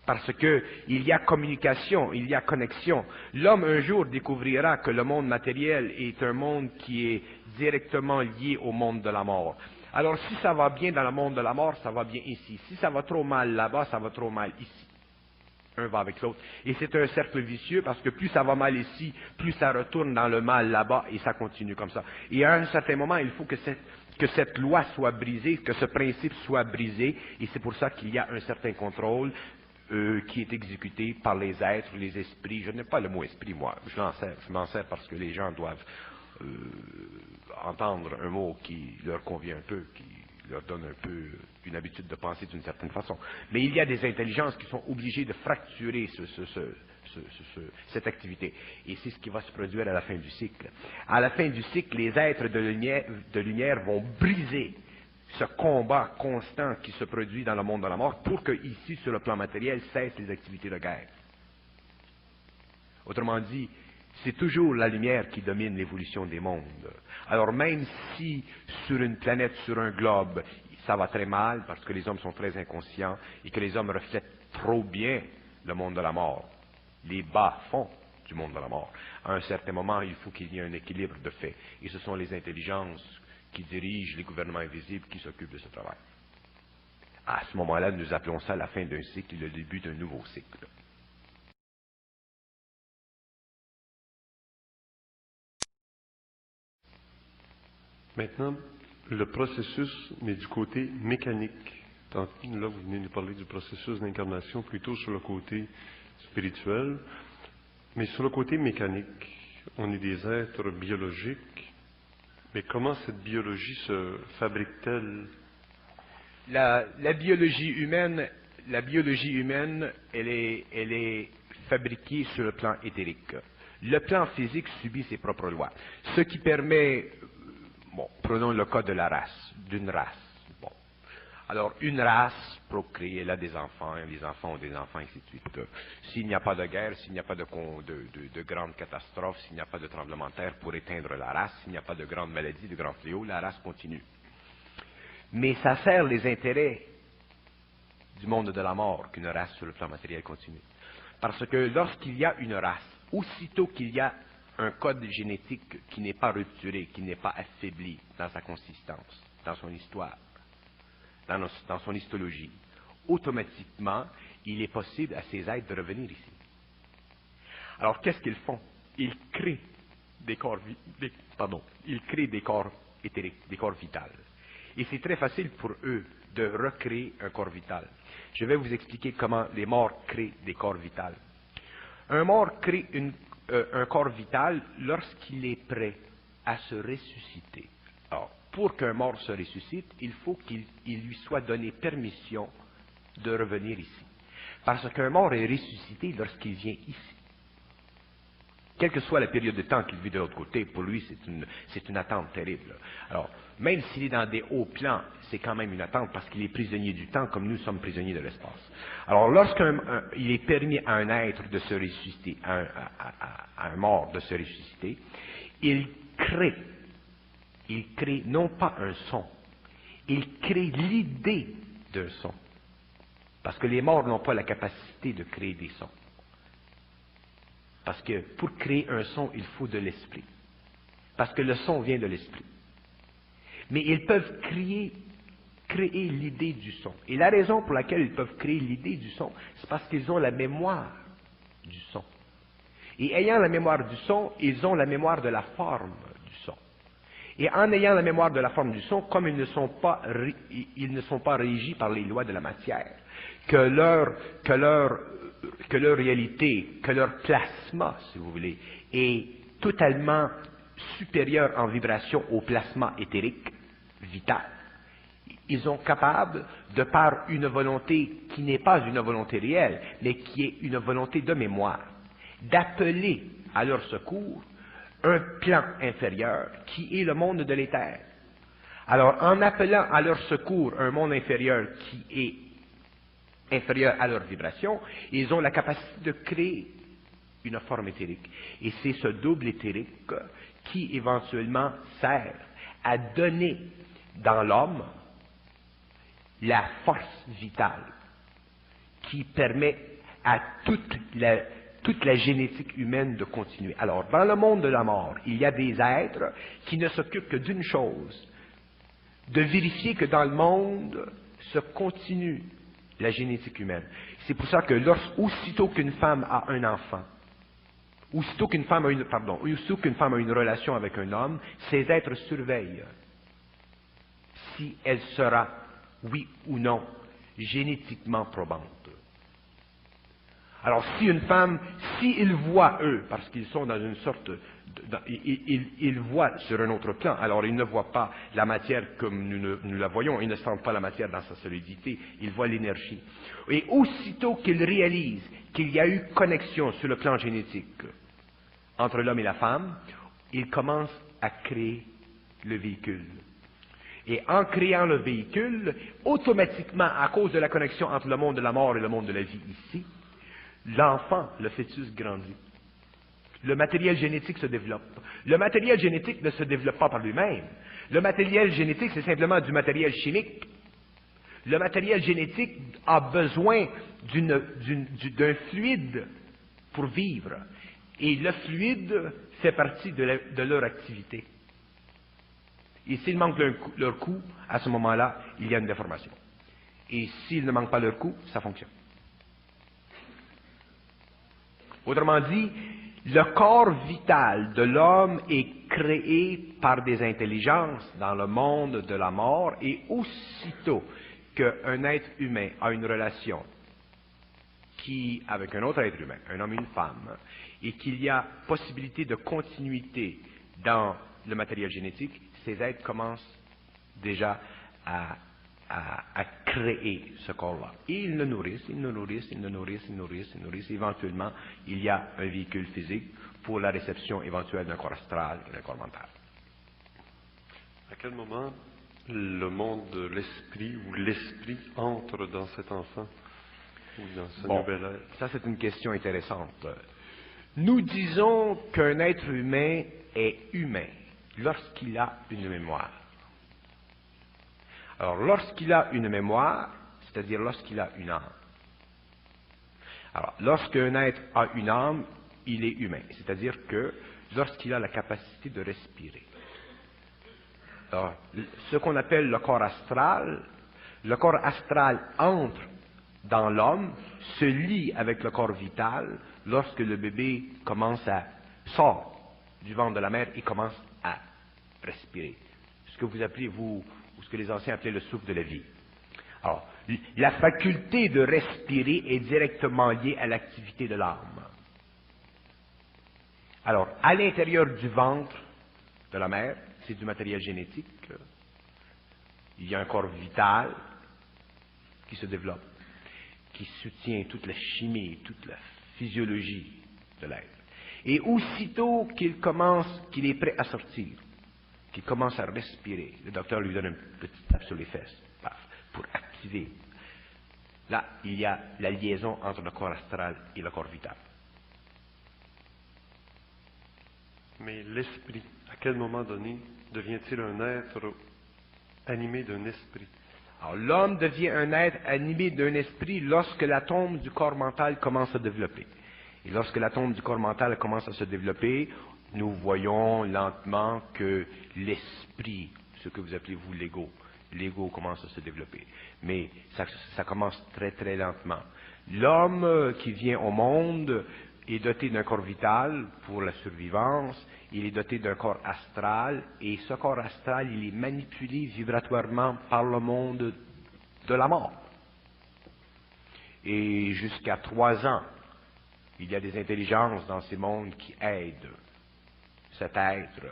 Parce qu'il y a communication, il y a connexion. L'homme un jour découvrira que le monde matériel est un monde qui est directement lié au monde de la mort. Alors si ça va bien dans le monde de la mort, ça va bien ici. Si ça va trop mal là-bas, ça va trop mal ici. Un va avec l'autre. Et c'est un cercle vicieux parce que plus ça va mal ici, plus ça retourne dans le mal là-bas et ça continue comme ça. Et à un certain moment, il faut que cette loi soit brisée, que ce principe soit brisé et c'est pour ça qu'il y a un certain contrôle qui est exécuté par les êtres, les esprits. Je n'aime pas le mot esprit, moi. Je m'en sers parce que les gens doivent entendre un mot qui leur convient un peu, qui leur donne un peu une habitude de penser d'une certaine façon. Mais il y a des intelligences qui sont obligées de fracturer cette activité. Et c'est ce qui va se produire à la fin du cycle. À la fin du cycle, les êtres de lumière vont briser ce combat constant qui se produit dans le monde de la mort pour que, ici, sur le plan matériel, cessent les activités de guerre. Autrement dit, c'est toujours la lumière qui domine l'évolution des mondes. Alors même si sur une planète, sur un globe, ça va très mal parce que les hommes sont très inconscients et que les hommes reflètent trop bien le monde de la mort, les bas-fonds du monde de la mort, à un certain moment, il faut qu'il y ait un équilibre de fait. Et ce sont les intelligences qui dirigent les gouvernements invisibles qui s'occupent de ce travail. À ce moment-là, nous appelons ça la fin d'un cycle et le début d'un nouveau cycle. Maintenant, le processus, mais du côté mécanique. Là, vous venez nous parler du processus d'incarnation plutôt sur le côté spirituel, mais sur le côté mécanique, on est des êtres biologiques, mais comment cette biologie se fabrique-t-elle? La biologie humaine, elle est fabriquée sur le plan éthérique. Le plan physique subit ses propres lois. Ce qui permet, prenons le cas de la race, d'une race. Alors, une race procrée, elle a des enfants, et les enfants ont des enfants, et ainsi de suite. S'il n'y a pas de guerre, s'il n'y a pas de grandes catastrophes, s'il n'y a pas de tremblement de terre pour éteindre la race, s'il n'y a pas de grandes maladies, de grands fléaux, la race continue. Mais ça sert les intérêts du monde de la mort qu'une race sur le plan matériel continue. Parce que lorsqu'il y a une race, aussitôt qu'il y a un code génétique qui n'est pas rupturé, qui n'est pas affaibli dans sa consistance, dans son histoire, dans son histologie, automatiquement, il est possible à ces êtres de revenir ici. Alors, qu'est-ce qu'ils font? Ils créent des corps éthériques, des corps vitaux. Et c'est très facile pour eux de recréer un corps vital. Je vais vous expliquer comment les morts créent des corps vitaux. Un mort crée un corps vital lorsqu'il est prêt à se ressusciter. Alors, pour qu'un mort se ressuscite, il faut qu'il lui soit donné permission de revenir ici. Parce qu'un mort est ressuscité lorsqu'il vient ici. Quelle que soit la période de temps qu'il vit de l'autre côté, pour lui, c'est une attente terrible. Alors, même s'il est dans des hauts plans, c'est quand même une attente parce qu'il est prisonnier du temps comme nous sommes prisonniers de l'espace. Alors, lorsqu'il est permis à un être de se ressusciter, à un mort de se ressusciter, il crée non pas un son, il crée l'idée d'un son. Parce que les morts n'ont pas la capacité de créer des sons. Parce que pour créer un son, il faut de l'esprit. Parce que le son vient de l'esprit. Mais ils peuvent créer l'idée du son. Et la raison pour laquelle ils peuvent créer l'idée du son, c'est parce qu'ils ont la mémoire du son. Et ayant la mémoire du son, ils ont la mémoire de la forme du son. Et en ayant la mémoire de la forme du son, comme ils ne sont pas régis par les lois de la matière, que leur réalité, que leur plasma, si vous voulez, est totalement supérieur en vibration au plasma éthérique vital. Ils sont capables, de par une volonté qui n'est pas une volonté réelle, mais qui est une volonté de mémoire, d'appeler à leur secours un plan inférieur qui est le monde de l'éther. Alors, en appelant à leur secours un monde inférieur qui est inférieure à leur vibration, ils ont la capacité de créer une forme éthérique. Et c'est ce double éthérique qui éventuellement sert à donner dans l'homme la force vitale qui permet à toute la génétique humaine de continuer. Alors, dans le monde de la mort, il y a des êtres qui ne s'occupent que d'une chose, de vérifier que dans le monde se continue la génétique humaine. C'est pour ça que aussitôt qu'une femme a un enfant, aussitôt qu'une femme a une relation avec un homme, ces êtres surveillent si elle sera, oui ou non, génétiquement probante. Alors, si une femme, s'ils voient, eux, parce qu'ils sont dans une sorte ils voient sur un autre plan, alors ils ne voient pas la matière comme nous la voyons, ils ne sentent pas la matière dans sa solidité, ils voient l'énergie. Et aussitôt qu'ils réalisent qu'il y a eu connexion sur le plan génétique entre l'homme et la femme, ils commencent à créer le véhicule. Et en créant le véhicule, automatiquement, à cause de la connexion entre le monde de la mort et le monde de la vie ici, l'enfant, le fœtus, grandit. Le matériel génétique se développe. Le matériel génétique ne se développe pas par lui-même. Le matériel génétique, c'est simplement du matériel chimique. Le matériel génétique a besoin d'un fluide pour vivre. Et le fluide fait partie de leur activité. Et s'il manque leur coup, à ce moment-là, il y a une déformation. Et s'il ne manque pas leur coup, ça fonctionne. Autrement dit, le corps vital de l'homme est créé par des intelligences dans le monde de la mort, et aussitôt qu'un être humain a une relation avec un autre être humain, un homme et une femme, et qu'il y a possibilité de continuité dans le matériel génétique, ces êtres commencent déjà à créer ce corps-là. Et ils le nourrissent, ils le nourrissent, ils le nourrissent, ils le nourrissent, ils le nourrissent. Éventuellement, il y a un véhicule physique pour la réception éventuelle d'un corps astral et d'un corps mental. À quel moment le monde de l'esprit ou l'esprit entre dans cet enfant ou dans ce nouvel être? Ça c'est une question intéressante. Nous disons qu'un être humain est humain lorsqu'il a une mémoire. Alors, lorsqu'il a une mémoire, c'est-à-dire lorsqu'il a une âme. Alors, lorsqu'un être a une âme, il est humain, c'est-à-dire que lorsqu'il a la capacité de respirer. Alors, ce qu'on appelle le corps astral entre dans l'homme, se lie avec le corps vital lorsque le bébé sort du ventre de la mère et commence à respirer. Ce que vous appelez, ou ce que les anciens appelaient le souffle de la vie. Alors, la faculté de respirer est directement liée à l'activité de l'âme. Alors, à l'intérieur du ventre de la mère, c'est du matériel génétique. Il y a un corps vital qui se développe, qui soutient toute la chimie, toute la physiologie de l'être. Et aussitôt qu'il est prêt à sortir, qu'il commence à respirer, le docteur lui donne un petit tape sur les fesses, pour activer. Là, il y a la liaison entre le corps astral et le corps vital. Mais l'esprit, à quel moment donné, devient-il un être animé d'un esprit? Alors, l'homme devient un être animé d'un esprit lorsque l'atome du corps mental commence à développer. Et lorsque l'atome du corps mental commence à se développer, nous voyons lentement que l'esprit, ce que vous appelez vous l'ego commence à se développer. Mais ça commence très très lentement. L'homme qui vient au monde est doté d'un corps vital pour la survivance, il est doté d'un corps astral, et ce corps astral, il est manipulé vibratoirement par le monde de la mort. Et jusqu'à 3 ans, il y a des intelligences dans ces mondes qui aident cet être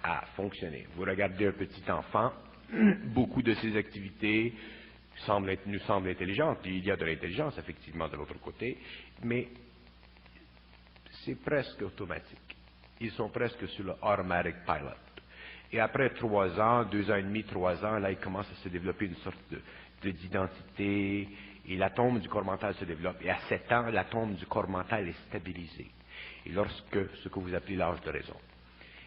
à fonctionner. Vous regardez un petit enfant, beaucoup de ses activités nous semblent intelligentes. Il y a de l'intelligence, effectivement, de l'autre côté, mais c'est presque automatique. Ils sont presque sur le automatic pilot. Et après 3 ans, 2 ans et demi, 3 ans, là, il commence à se développer une sorte d'identité, et l'atome du corps mental se développe. Et à 7 ans, l'atome du corps mental est stabilisé. Et lorsque, ce que vous appelez l'âge de raison.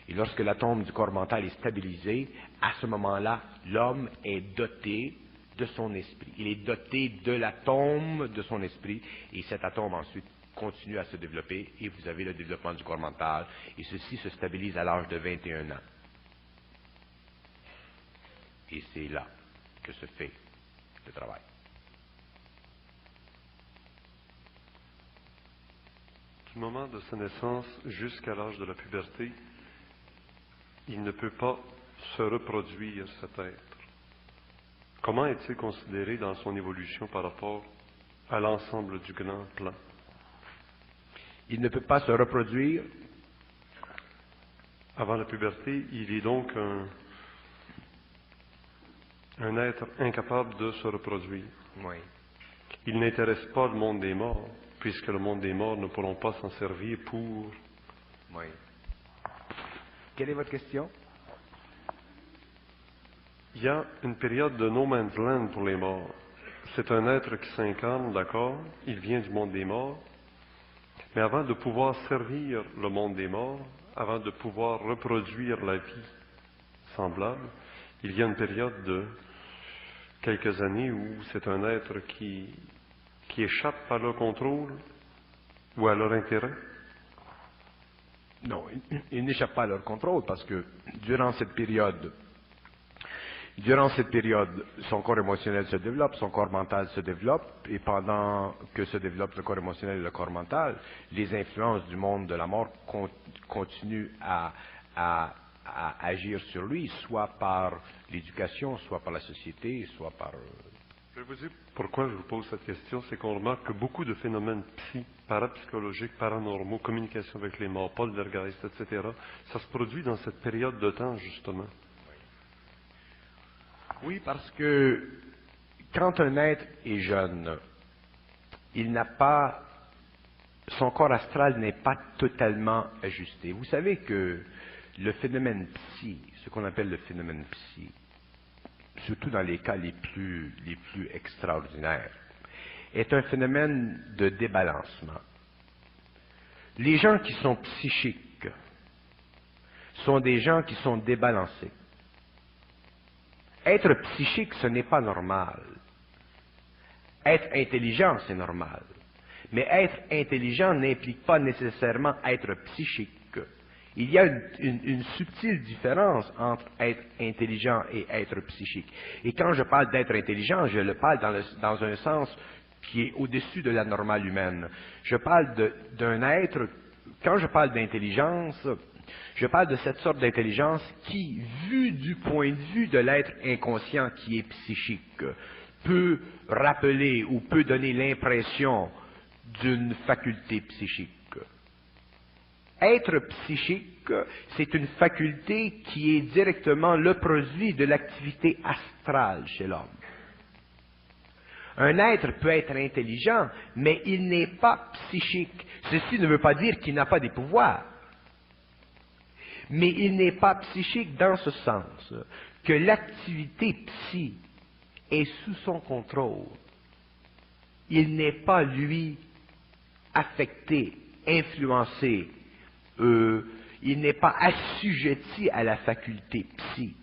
Et lorsque l'atome du corps mental est stabilisé, à ce moment-là, l'homme est doté de son esprit. Il est doté de l'atome de son esprit, et cet atome ensuite continue à se développer, et vous avez le développement du corps mental, et ceci se stabilise à l'âge de 21 ans. Et c'est là que se fait le travail. Du moment de sa naissance jusqu'à l'âge de la puberté, il ne peut pas se reproduire, cet être. Comment est-il considéré dans son évolution par rapport à l'ensemble du grand plan? Il ne peut pas se reproduire. Avant la puberté, il est donc un être incapable de se reproduire. Oui. Il n'intéresse pas le monde des morts, puisque le monde des morts ne pourront pas s'en servir pour... Oui. Quelle est votre question? Il y a une période de no man's land pour les morts. C'est un être qui s'incarne, d'accord, il vient du monde des morts, mais avant de pouvoir servir le monde des morts, avant de pouvoir reproduire la vie semblable, il y a une période de quelques années où c'est un être qui échappe à leur contrôle ou à leur intérêt. Non, il n'échappe pas à leur contrôle parce que durant cette période, son corps émotionnel se développe, son corps mental se développe, et pendant que se développe le corps émotionnel et le corps mental, les influences du monde de la mort continuent à agir sur lui, soit par l'éducation, soit par la société, soit par... Je vais vous dire pourquoi je vous pose cette question, c'est qu'on remarque que beaucoup de phénomènes parapsychologiques, paranormaux, communication avec les morts, poltergeist, etc., ça se produit dans cette période de temps, justement. Oui, parce que quand un être est jeune, son corps astral n'est pas totalement ajusté. Vous savez que le phénomène psy, ce qu'on appelle le phénomène psy, surtout dans les cas les plus extraordinaires, est un phénomène de débalancement. Les gens qui sont psychiques sont des gens qui sont débalancés. Être psychique, ce n'est pas normal. Être intelligent, c'est normal. Mais être intelligent n'implique pas nécessairement être psychique. Il y a une subtile différence entre être intelligent et être psychique. Et quand je parle d'être intelligent, je le parle dans un sens qui est au-dessus de la normale humaine. Je parle d'un être, quand je parle d'intelligence, je parle de cette sorte d'intelligence qui, vue du point de vue de l'être inconscient qui est psychique, peut rappeler ou peut donner l'impression d'une faculté psychique. Être psychique, c'est une faculté qui est directement le produit de l'activité astrale chez l'homme. Un être peut être intelligent, mais il n'est pas psychique. Ceci ne veut pas dire qu'il n'a pas des pouvoirs. Mais il n'est pas psychique dans ce sens que l'activité psy est sous son contrôle. Il n'est pas, lui, affecté, influencé. Il n'est pas assujetti à la faculté psy.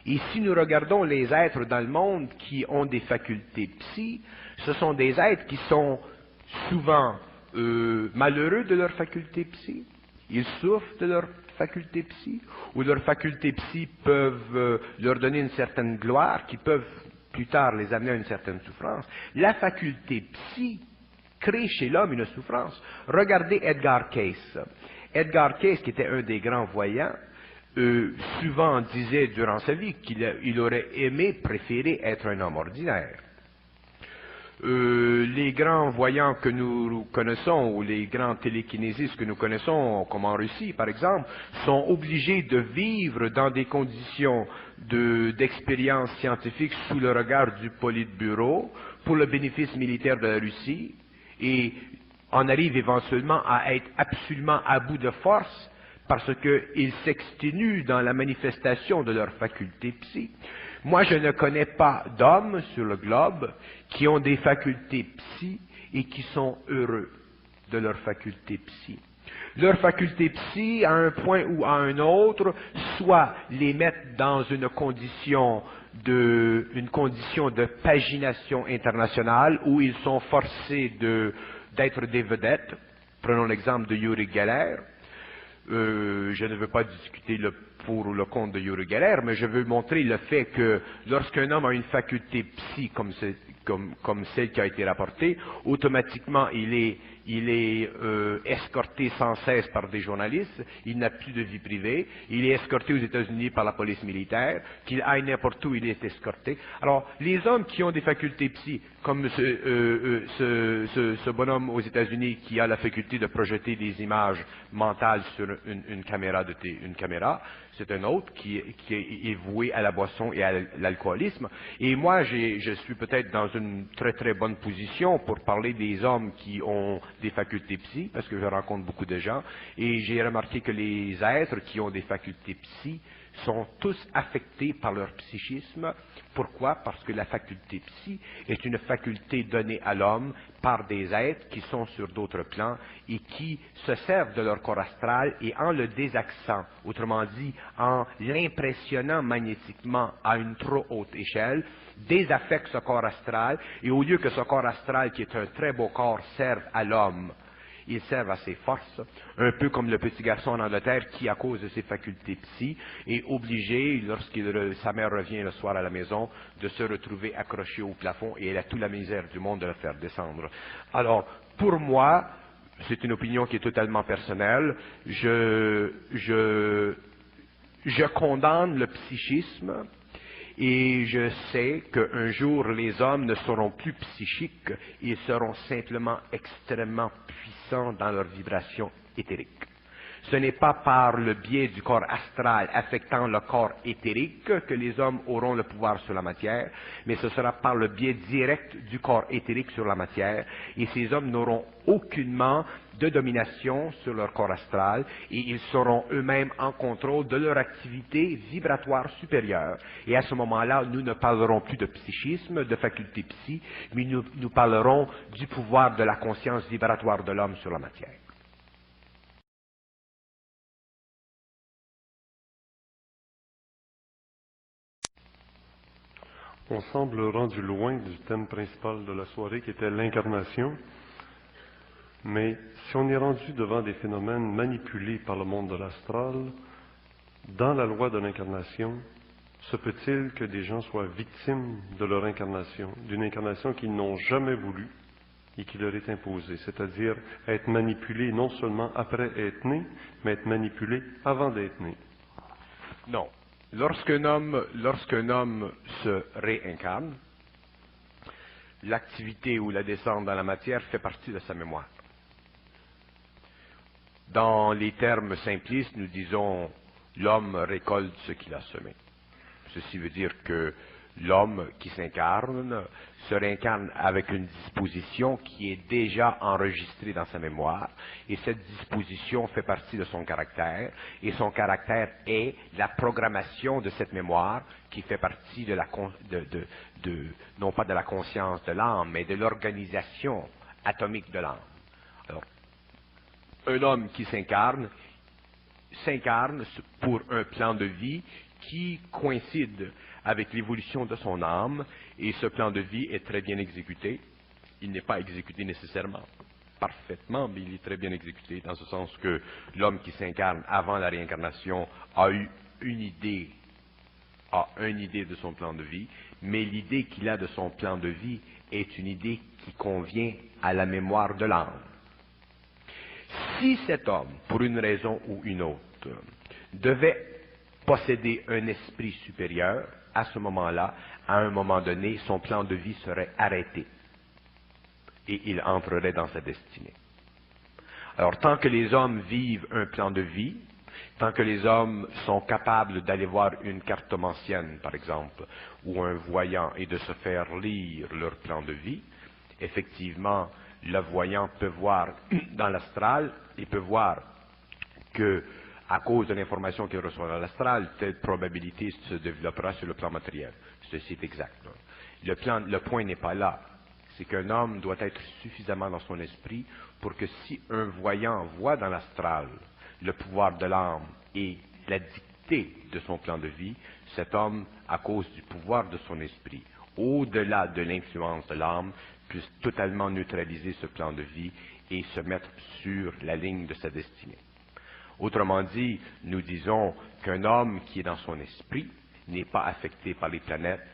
Et si nous regardons les êtres dans le monde qui ont des facultés psy, ce sont des êtres qui sont souvent malheureux de leur faculté psy. Ils souffrent de leur faculté psy, ou leurs facultés psy peuvent leur donner une certaine gloire, qui peuvent plus tard les amener à une certaine souffrance. La faculté psy crée chez l'homme une souffrance. Regardez Edgar Cayce. Edgar Cayce, qui était un des grands voyants, souvent disait durant sa vie qu'il aurait préféré être un homme ordinaire. Les grands voyants que nous connaissons, ou les grands télékinésistes que nous connaissons, comme en Russie par exemple, sont obligés de vivre dans des conditions d'expérience scientifique sous le regard du Politburo pour le bénéfice militaire de la Russie, et en arrivent éventuellement à être absolument à bout de force parce qu'ils s'exténuent dans la manifestation de leurs facultés psy. Moi, je ne connais pas d'hommes sur le globe qui ont des facultés psy et qui sont heureux de leurs facultés psy. Leurs facultés psy, à un point ou à un autre, soit les mettent dans une condition de pagination internationale où ils sont forcés d'être des vedettes. Prenons l'exemple de Uri Geller. Je ne veux pas discuter le pour ou le contre de Uri Geller, mais je veux montrer le fait que lorsqu'un homme a une faculté psy comme celle qui a été rapportée, automatiquement il est escorté sans cesse par des journalistes, il n'a plus de vie privée, il est escorté aux États-Unis par la police militaire, qu'il aille n'importe où, il est escorté. Alors, les hommes qui ont des facultés psy, comme ce bonhomme aux États-Unis qui a la faculté de projeter des images mentales sur une caméra, c'est un autre qui est voué à la boisson et à l'alcoolisme. Et moi, je suis peut-être dans une très très bonne position pour parler des hommes qui ont des facultés psy, parce que je rencontre beaucoup de gens, et j'ai remarqué que les êtres qui ont des facultés psy sont tous affectés par leur psychisme. Pourquoi? Parce que la faculté psy est une faculté donnée à l'homme par des êtres qui sont sur d'autres plans et qui se servent de leur corps astral et en le désaxant, autrement dit, en l'impressionnant magnétiquement à une trop haute échelle, désaffectent ce corps astral et au lieu que ce corps astral, qui est un très beau corps, serve à l'homme, ils servent à ses forces, un peu comme le petit garçon en Angleterre qui, à cause de ses facultés psy, est obligé, sa mère revient le soir à la maison, de se retrouver accroché au plafond et elle a toute la misère du monde de le faire descendre. Alors, pour moi, c'est une opinion qui est totalement personnelle, je condamne le psychisme. Et je sais qu'un jour, les hommes ne seront plus psychiques, ils seront simplement extrêmement puissants dans leur vibration éthérique. Ce n'est pas par le biais du corps astral affectant le corps éthérique que les hommes auront le pouvoir sur la matière, mais ce sera par le biais direct du corps éthérique sur la matière, et ces hommes n'auront aucunement de domination sur leur corps astral, et ils seront eux-mêmes en contrôle de leur activité vibratoire supérieure. Et à ce moment-là, nous ne parlerons plus de psychisme, de faculté psy, mais nous parlerons du pouvoir de la conscience vibratoire de l'homme sur la matière. On semble rendu loin du thème principal de la soirée qui était l'incarnation, mais si on est rendu devant des phénomènes manipulés par le monde de l'astral, dans la loi de l'incarnation, se peut-il que des gens soient victimes de leur incarnation, d'une incarnation qu'ils n'ont jamais voulu et qui leur est imposée, c'est-à-dire être manipulés non seulement après être nés, mais être manipulés avant d'être nés? Non. Lorsqu'un homme se réincarne, l'activité ou la descente dans la matière fait partie de sa mémoire. Dans les termes simplistes, nous disons l'homme récolte ce qu'il a semé. Ceci veut dire que l'homme qui s'incarne se réincarne avec une disposition qui est déjà enregistrée dans sa mémoire, et cette disposition fait partie de son caractère, et son caractère est la programmation de cette mémoire qui fait partie de non pas de la conscience de l'âme, mais de l'organisation atomique de l'âme. Alors, un homme qui s'incarne pour un plan de vie qui coïncide avec l'évolution de son âme, et ce plan de vie est très bien exécuté. Il n'est pas exécuté nécessairement parfaitement, mais il est très bien exécuté, dans ce sens que l'homme qui s'incarne avant la réincarnation a eu une idée de son plan de vie, mais l'idée qu'il a de son plan de vie est une idée qui convient à la mémoire de l'âme. Si cet homme, pour une raison ou une autre, devait posséder un esprit supérieur, à ce moment-là, à un moment donné, son plan de vie serait arrêté et il entrerait dans sa destinée. Alors, tant que les hommes vivent un plan de vie, tant que les hommes sont capables d'aller voir une cartomancienne, par exemple, ou un voyant, et de se faire lire leur plan de vie, effectivement, le voyant peut voir dans l'astral, il peut voir que à cause de l'information qu'il reçoit dans l'astral, telle probabilité se développera sur le plan matériel. Ceci est exact. Le point n'est pas là. C'est qu'un homme doit être suffisamment dans son esprit pour que si un voyant voit dans l'astral le pouvoir de l'âme et la dictée de son plan de vie, cet homme, à cause du pouvoir de son esprit, au-delà de l'influence de l'âme, puisse totalement neutraliser ce plan de vie et se mettre sur la ligne de sa destinée. Autrement dit, nous disons qu'un homme qui est dans son esprit n'est pas affecté par les planètes,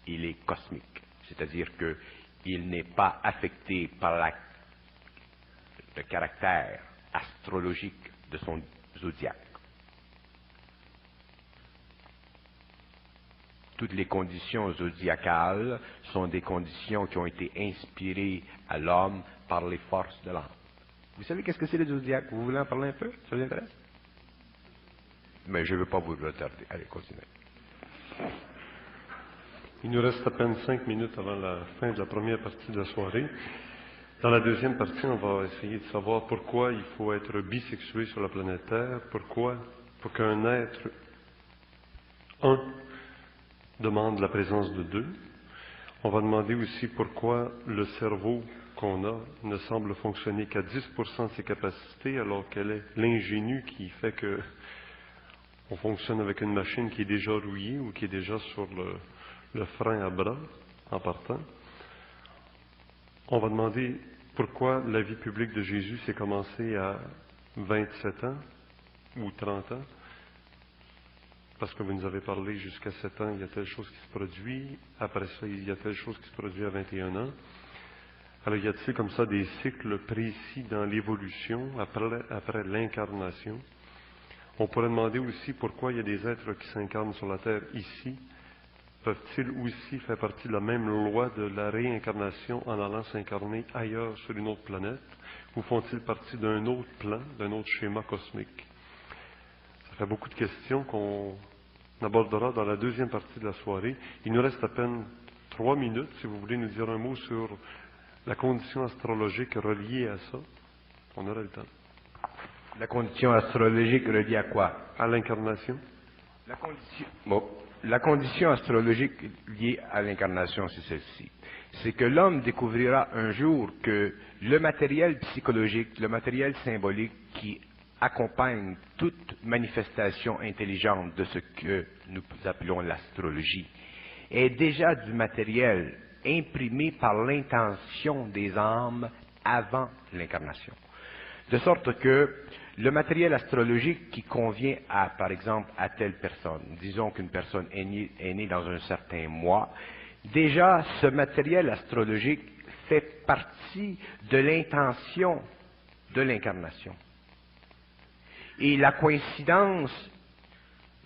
il est cosmique. C'est-à-dire qu'il n'est pas affecté par le caractère astrologique de son zodiaque. Toutes les conditions zodiacales sont des conditions qui ont été inspirées à l'homme par les forces de l'âme. Vous savez qu'est-ce que c'est le zodiaque? Vous voulez en parler un peu? Ça vous intéresse? Mais je ne veux pas vous retarder. Allez, continuez. Il nous reste à peine 5 minutes avant la fin de la première partie de la soirée. Dans la deuxième partie, on va essayer de savoir pourquoi il faut être bisexué sur la planète Terre, pourquoi, pour qu'un être, demande la présence de deux. On va demander aussi pourquoi le cerveau qu'on a ne semble fonctionner qu'à 10% de ses capacités, alors qu'elle est l'ingénu qui fait que on fonctionne avec une machine qui est déjà rouillée ou qui est déjà sur le frein à bras en partant. On va demander pourquoi la vie publique de Jésus s'est commencée à 27 ans ou 30 ans. Parce que vous nous avez parlé jusqu'à 7 ans, il y a telle chose qui se produit. Après ça, il y a telle chose qui se produit à 21 ans. Alors, y a-t-il comme ça des cycles précis dans l'évolution après l'incarnation? On pourrait demander aussi pourquoi il y a des êtres qui s'incarnent sur la Terre ici. Peuvent-ils aussi faire partie de la même loi de la réincarnation en allant s'incarner ailleurs sur une autre planète? Ou font-ils partie d'un autre plan, d'un autre schéma cosmique? Ça fait beaucoup de questions qu'on abordera dans la deuxième partie de la soirée. Il nous reste à peine 3 minutes, si vous voulez nous dire un mot sur la condition astrologique reliée à ça. On aura le temps. La condition astrologique reliée à quoi? À l'incarnation. La condition astrologique liée à l'incarnation, c'est celle-ci. C'est que l'homme découvrira un jour que le matériel psychologique, le matériel symbolique qui accompagne toute manifestation intelligente de ce que nous appelons l'astrologie est déjà du matériel imprimé par l'intention des âmes avant l'incarnation. De sorte que le matériel astrologique qui convient à, par exemple, à telle personne, disons qu'une personne est née dans un certain mois, déjà ce matériel astrologique fait partie de l'intention de l'incarnation. Et la coïncidence,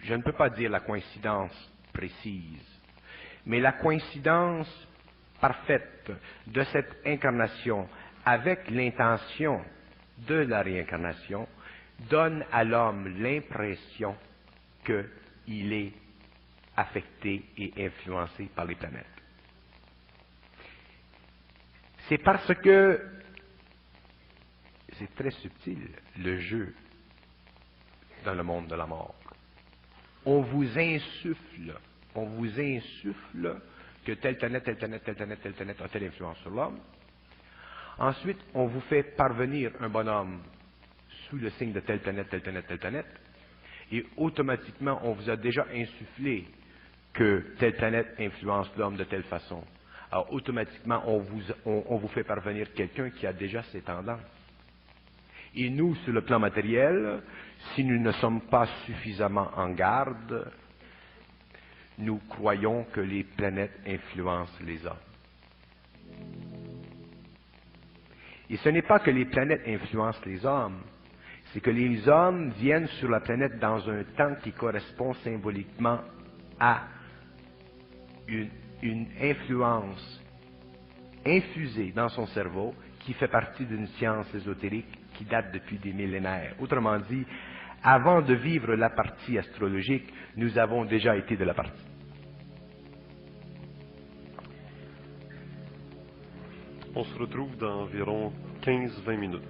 je ne peux pas dire la coïncidence précise, mais la coïncidence parfaite de cette incarnation avec l'intention de la réincarnation donne à l'homme l'impression qu'il est affecté et influencé par les planètes. C'est parce que c'est très subtil, le jeu dans le monde de la mort. On vous insuffle que telle planète a telle influence sur l'homme. Ensuite, on vous fait parvenir un bonhomme sous le signe de telle planète, et automatiquement, on vous a déjà insufflé que telle planète influence l'homme de telle façon. Alors, automatiquement, on vous fait parvenir quelqu'un qui a déjà ces tendances. Et nous, sur le plan matériel, si nous ne sommes pas suffisamment en garde, nous croyons que les planètes influencent les hommes. Et ce n'est pas que les planètes influencent les hommes, c'est que les hommes viennent sur la planète dans un temps qui correspond symboliquement à une influence infusée dans son cerveau qui fait partie d'une science ésotérique qui date depuis des millénaires. Autrement dit, avant de vivre la partie astrologique, nous avons déjà été de la partie. On se retrouve dans environ 15-20 minutes.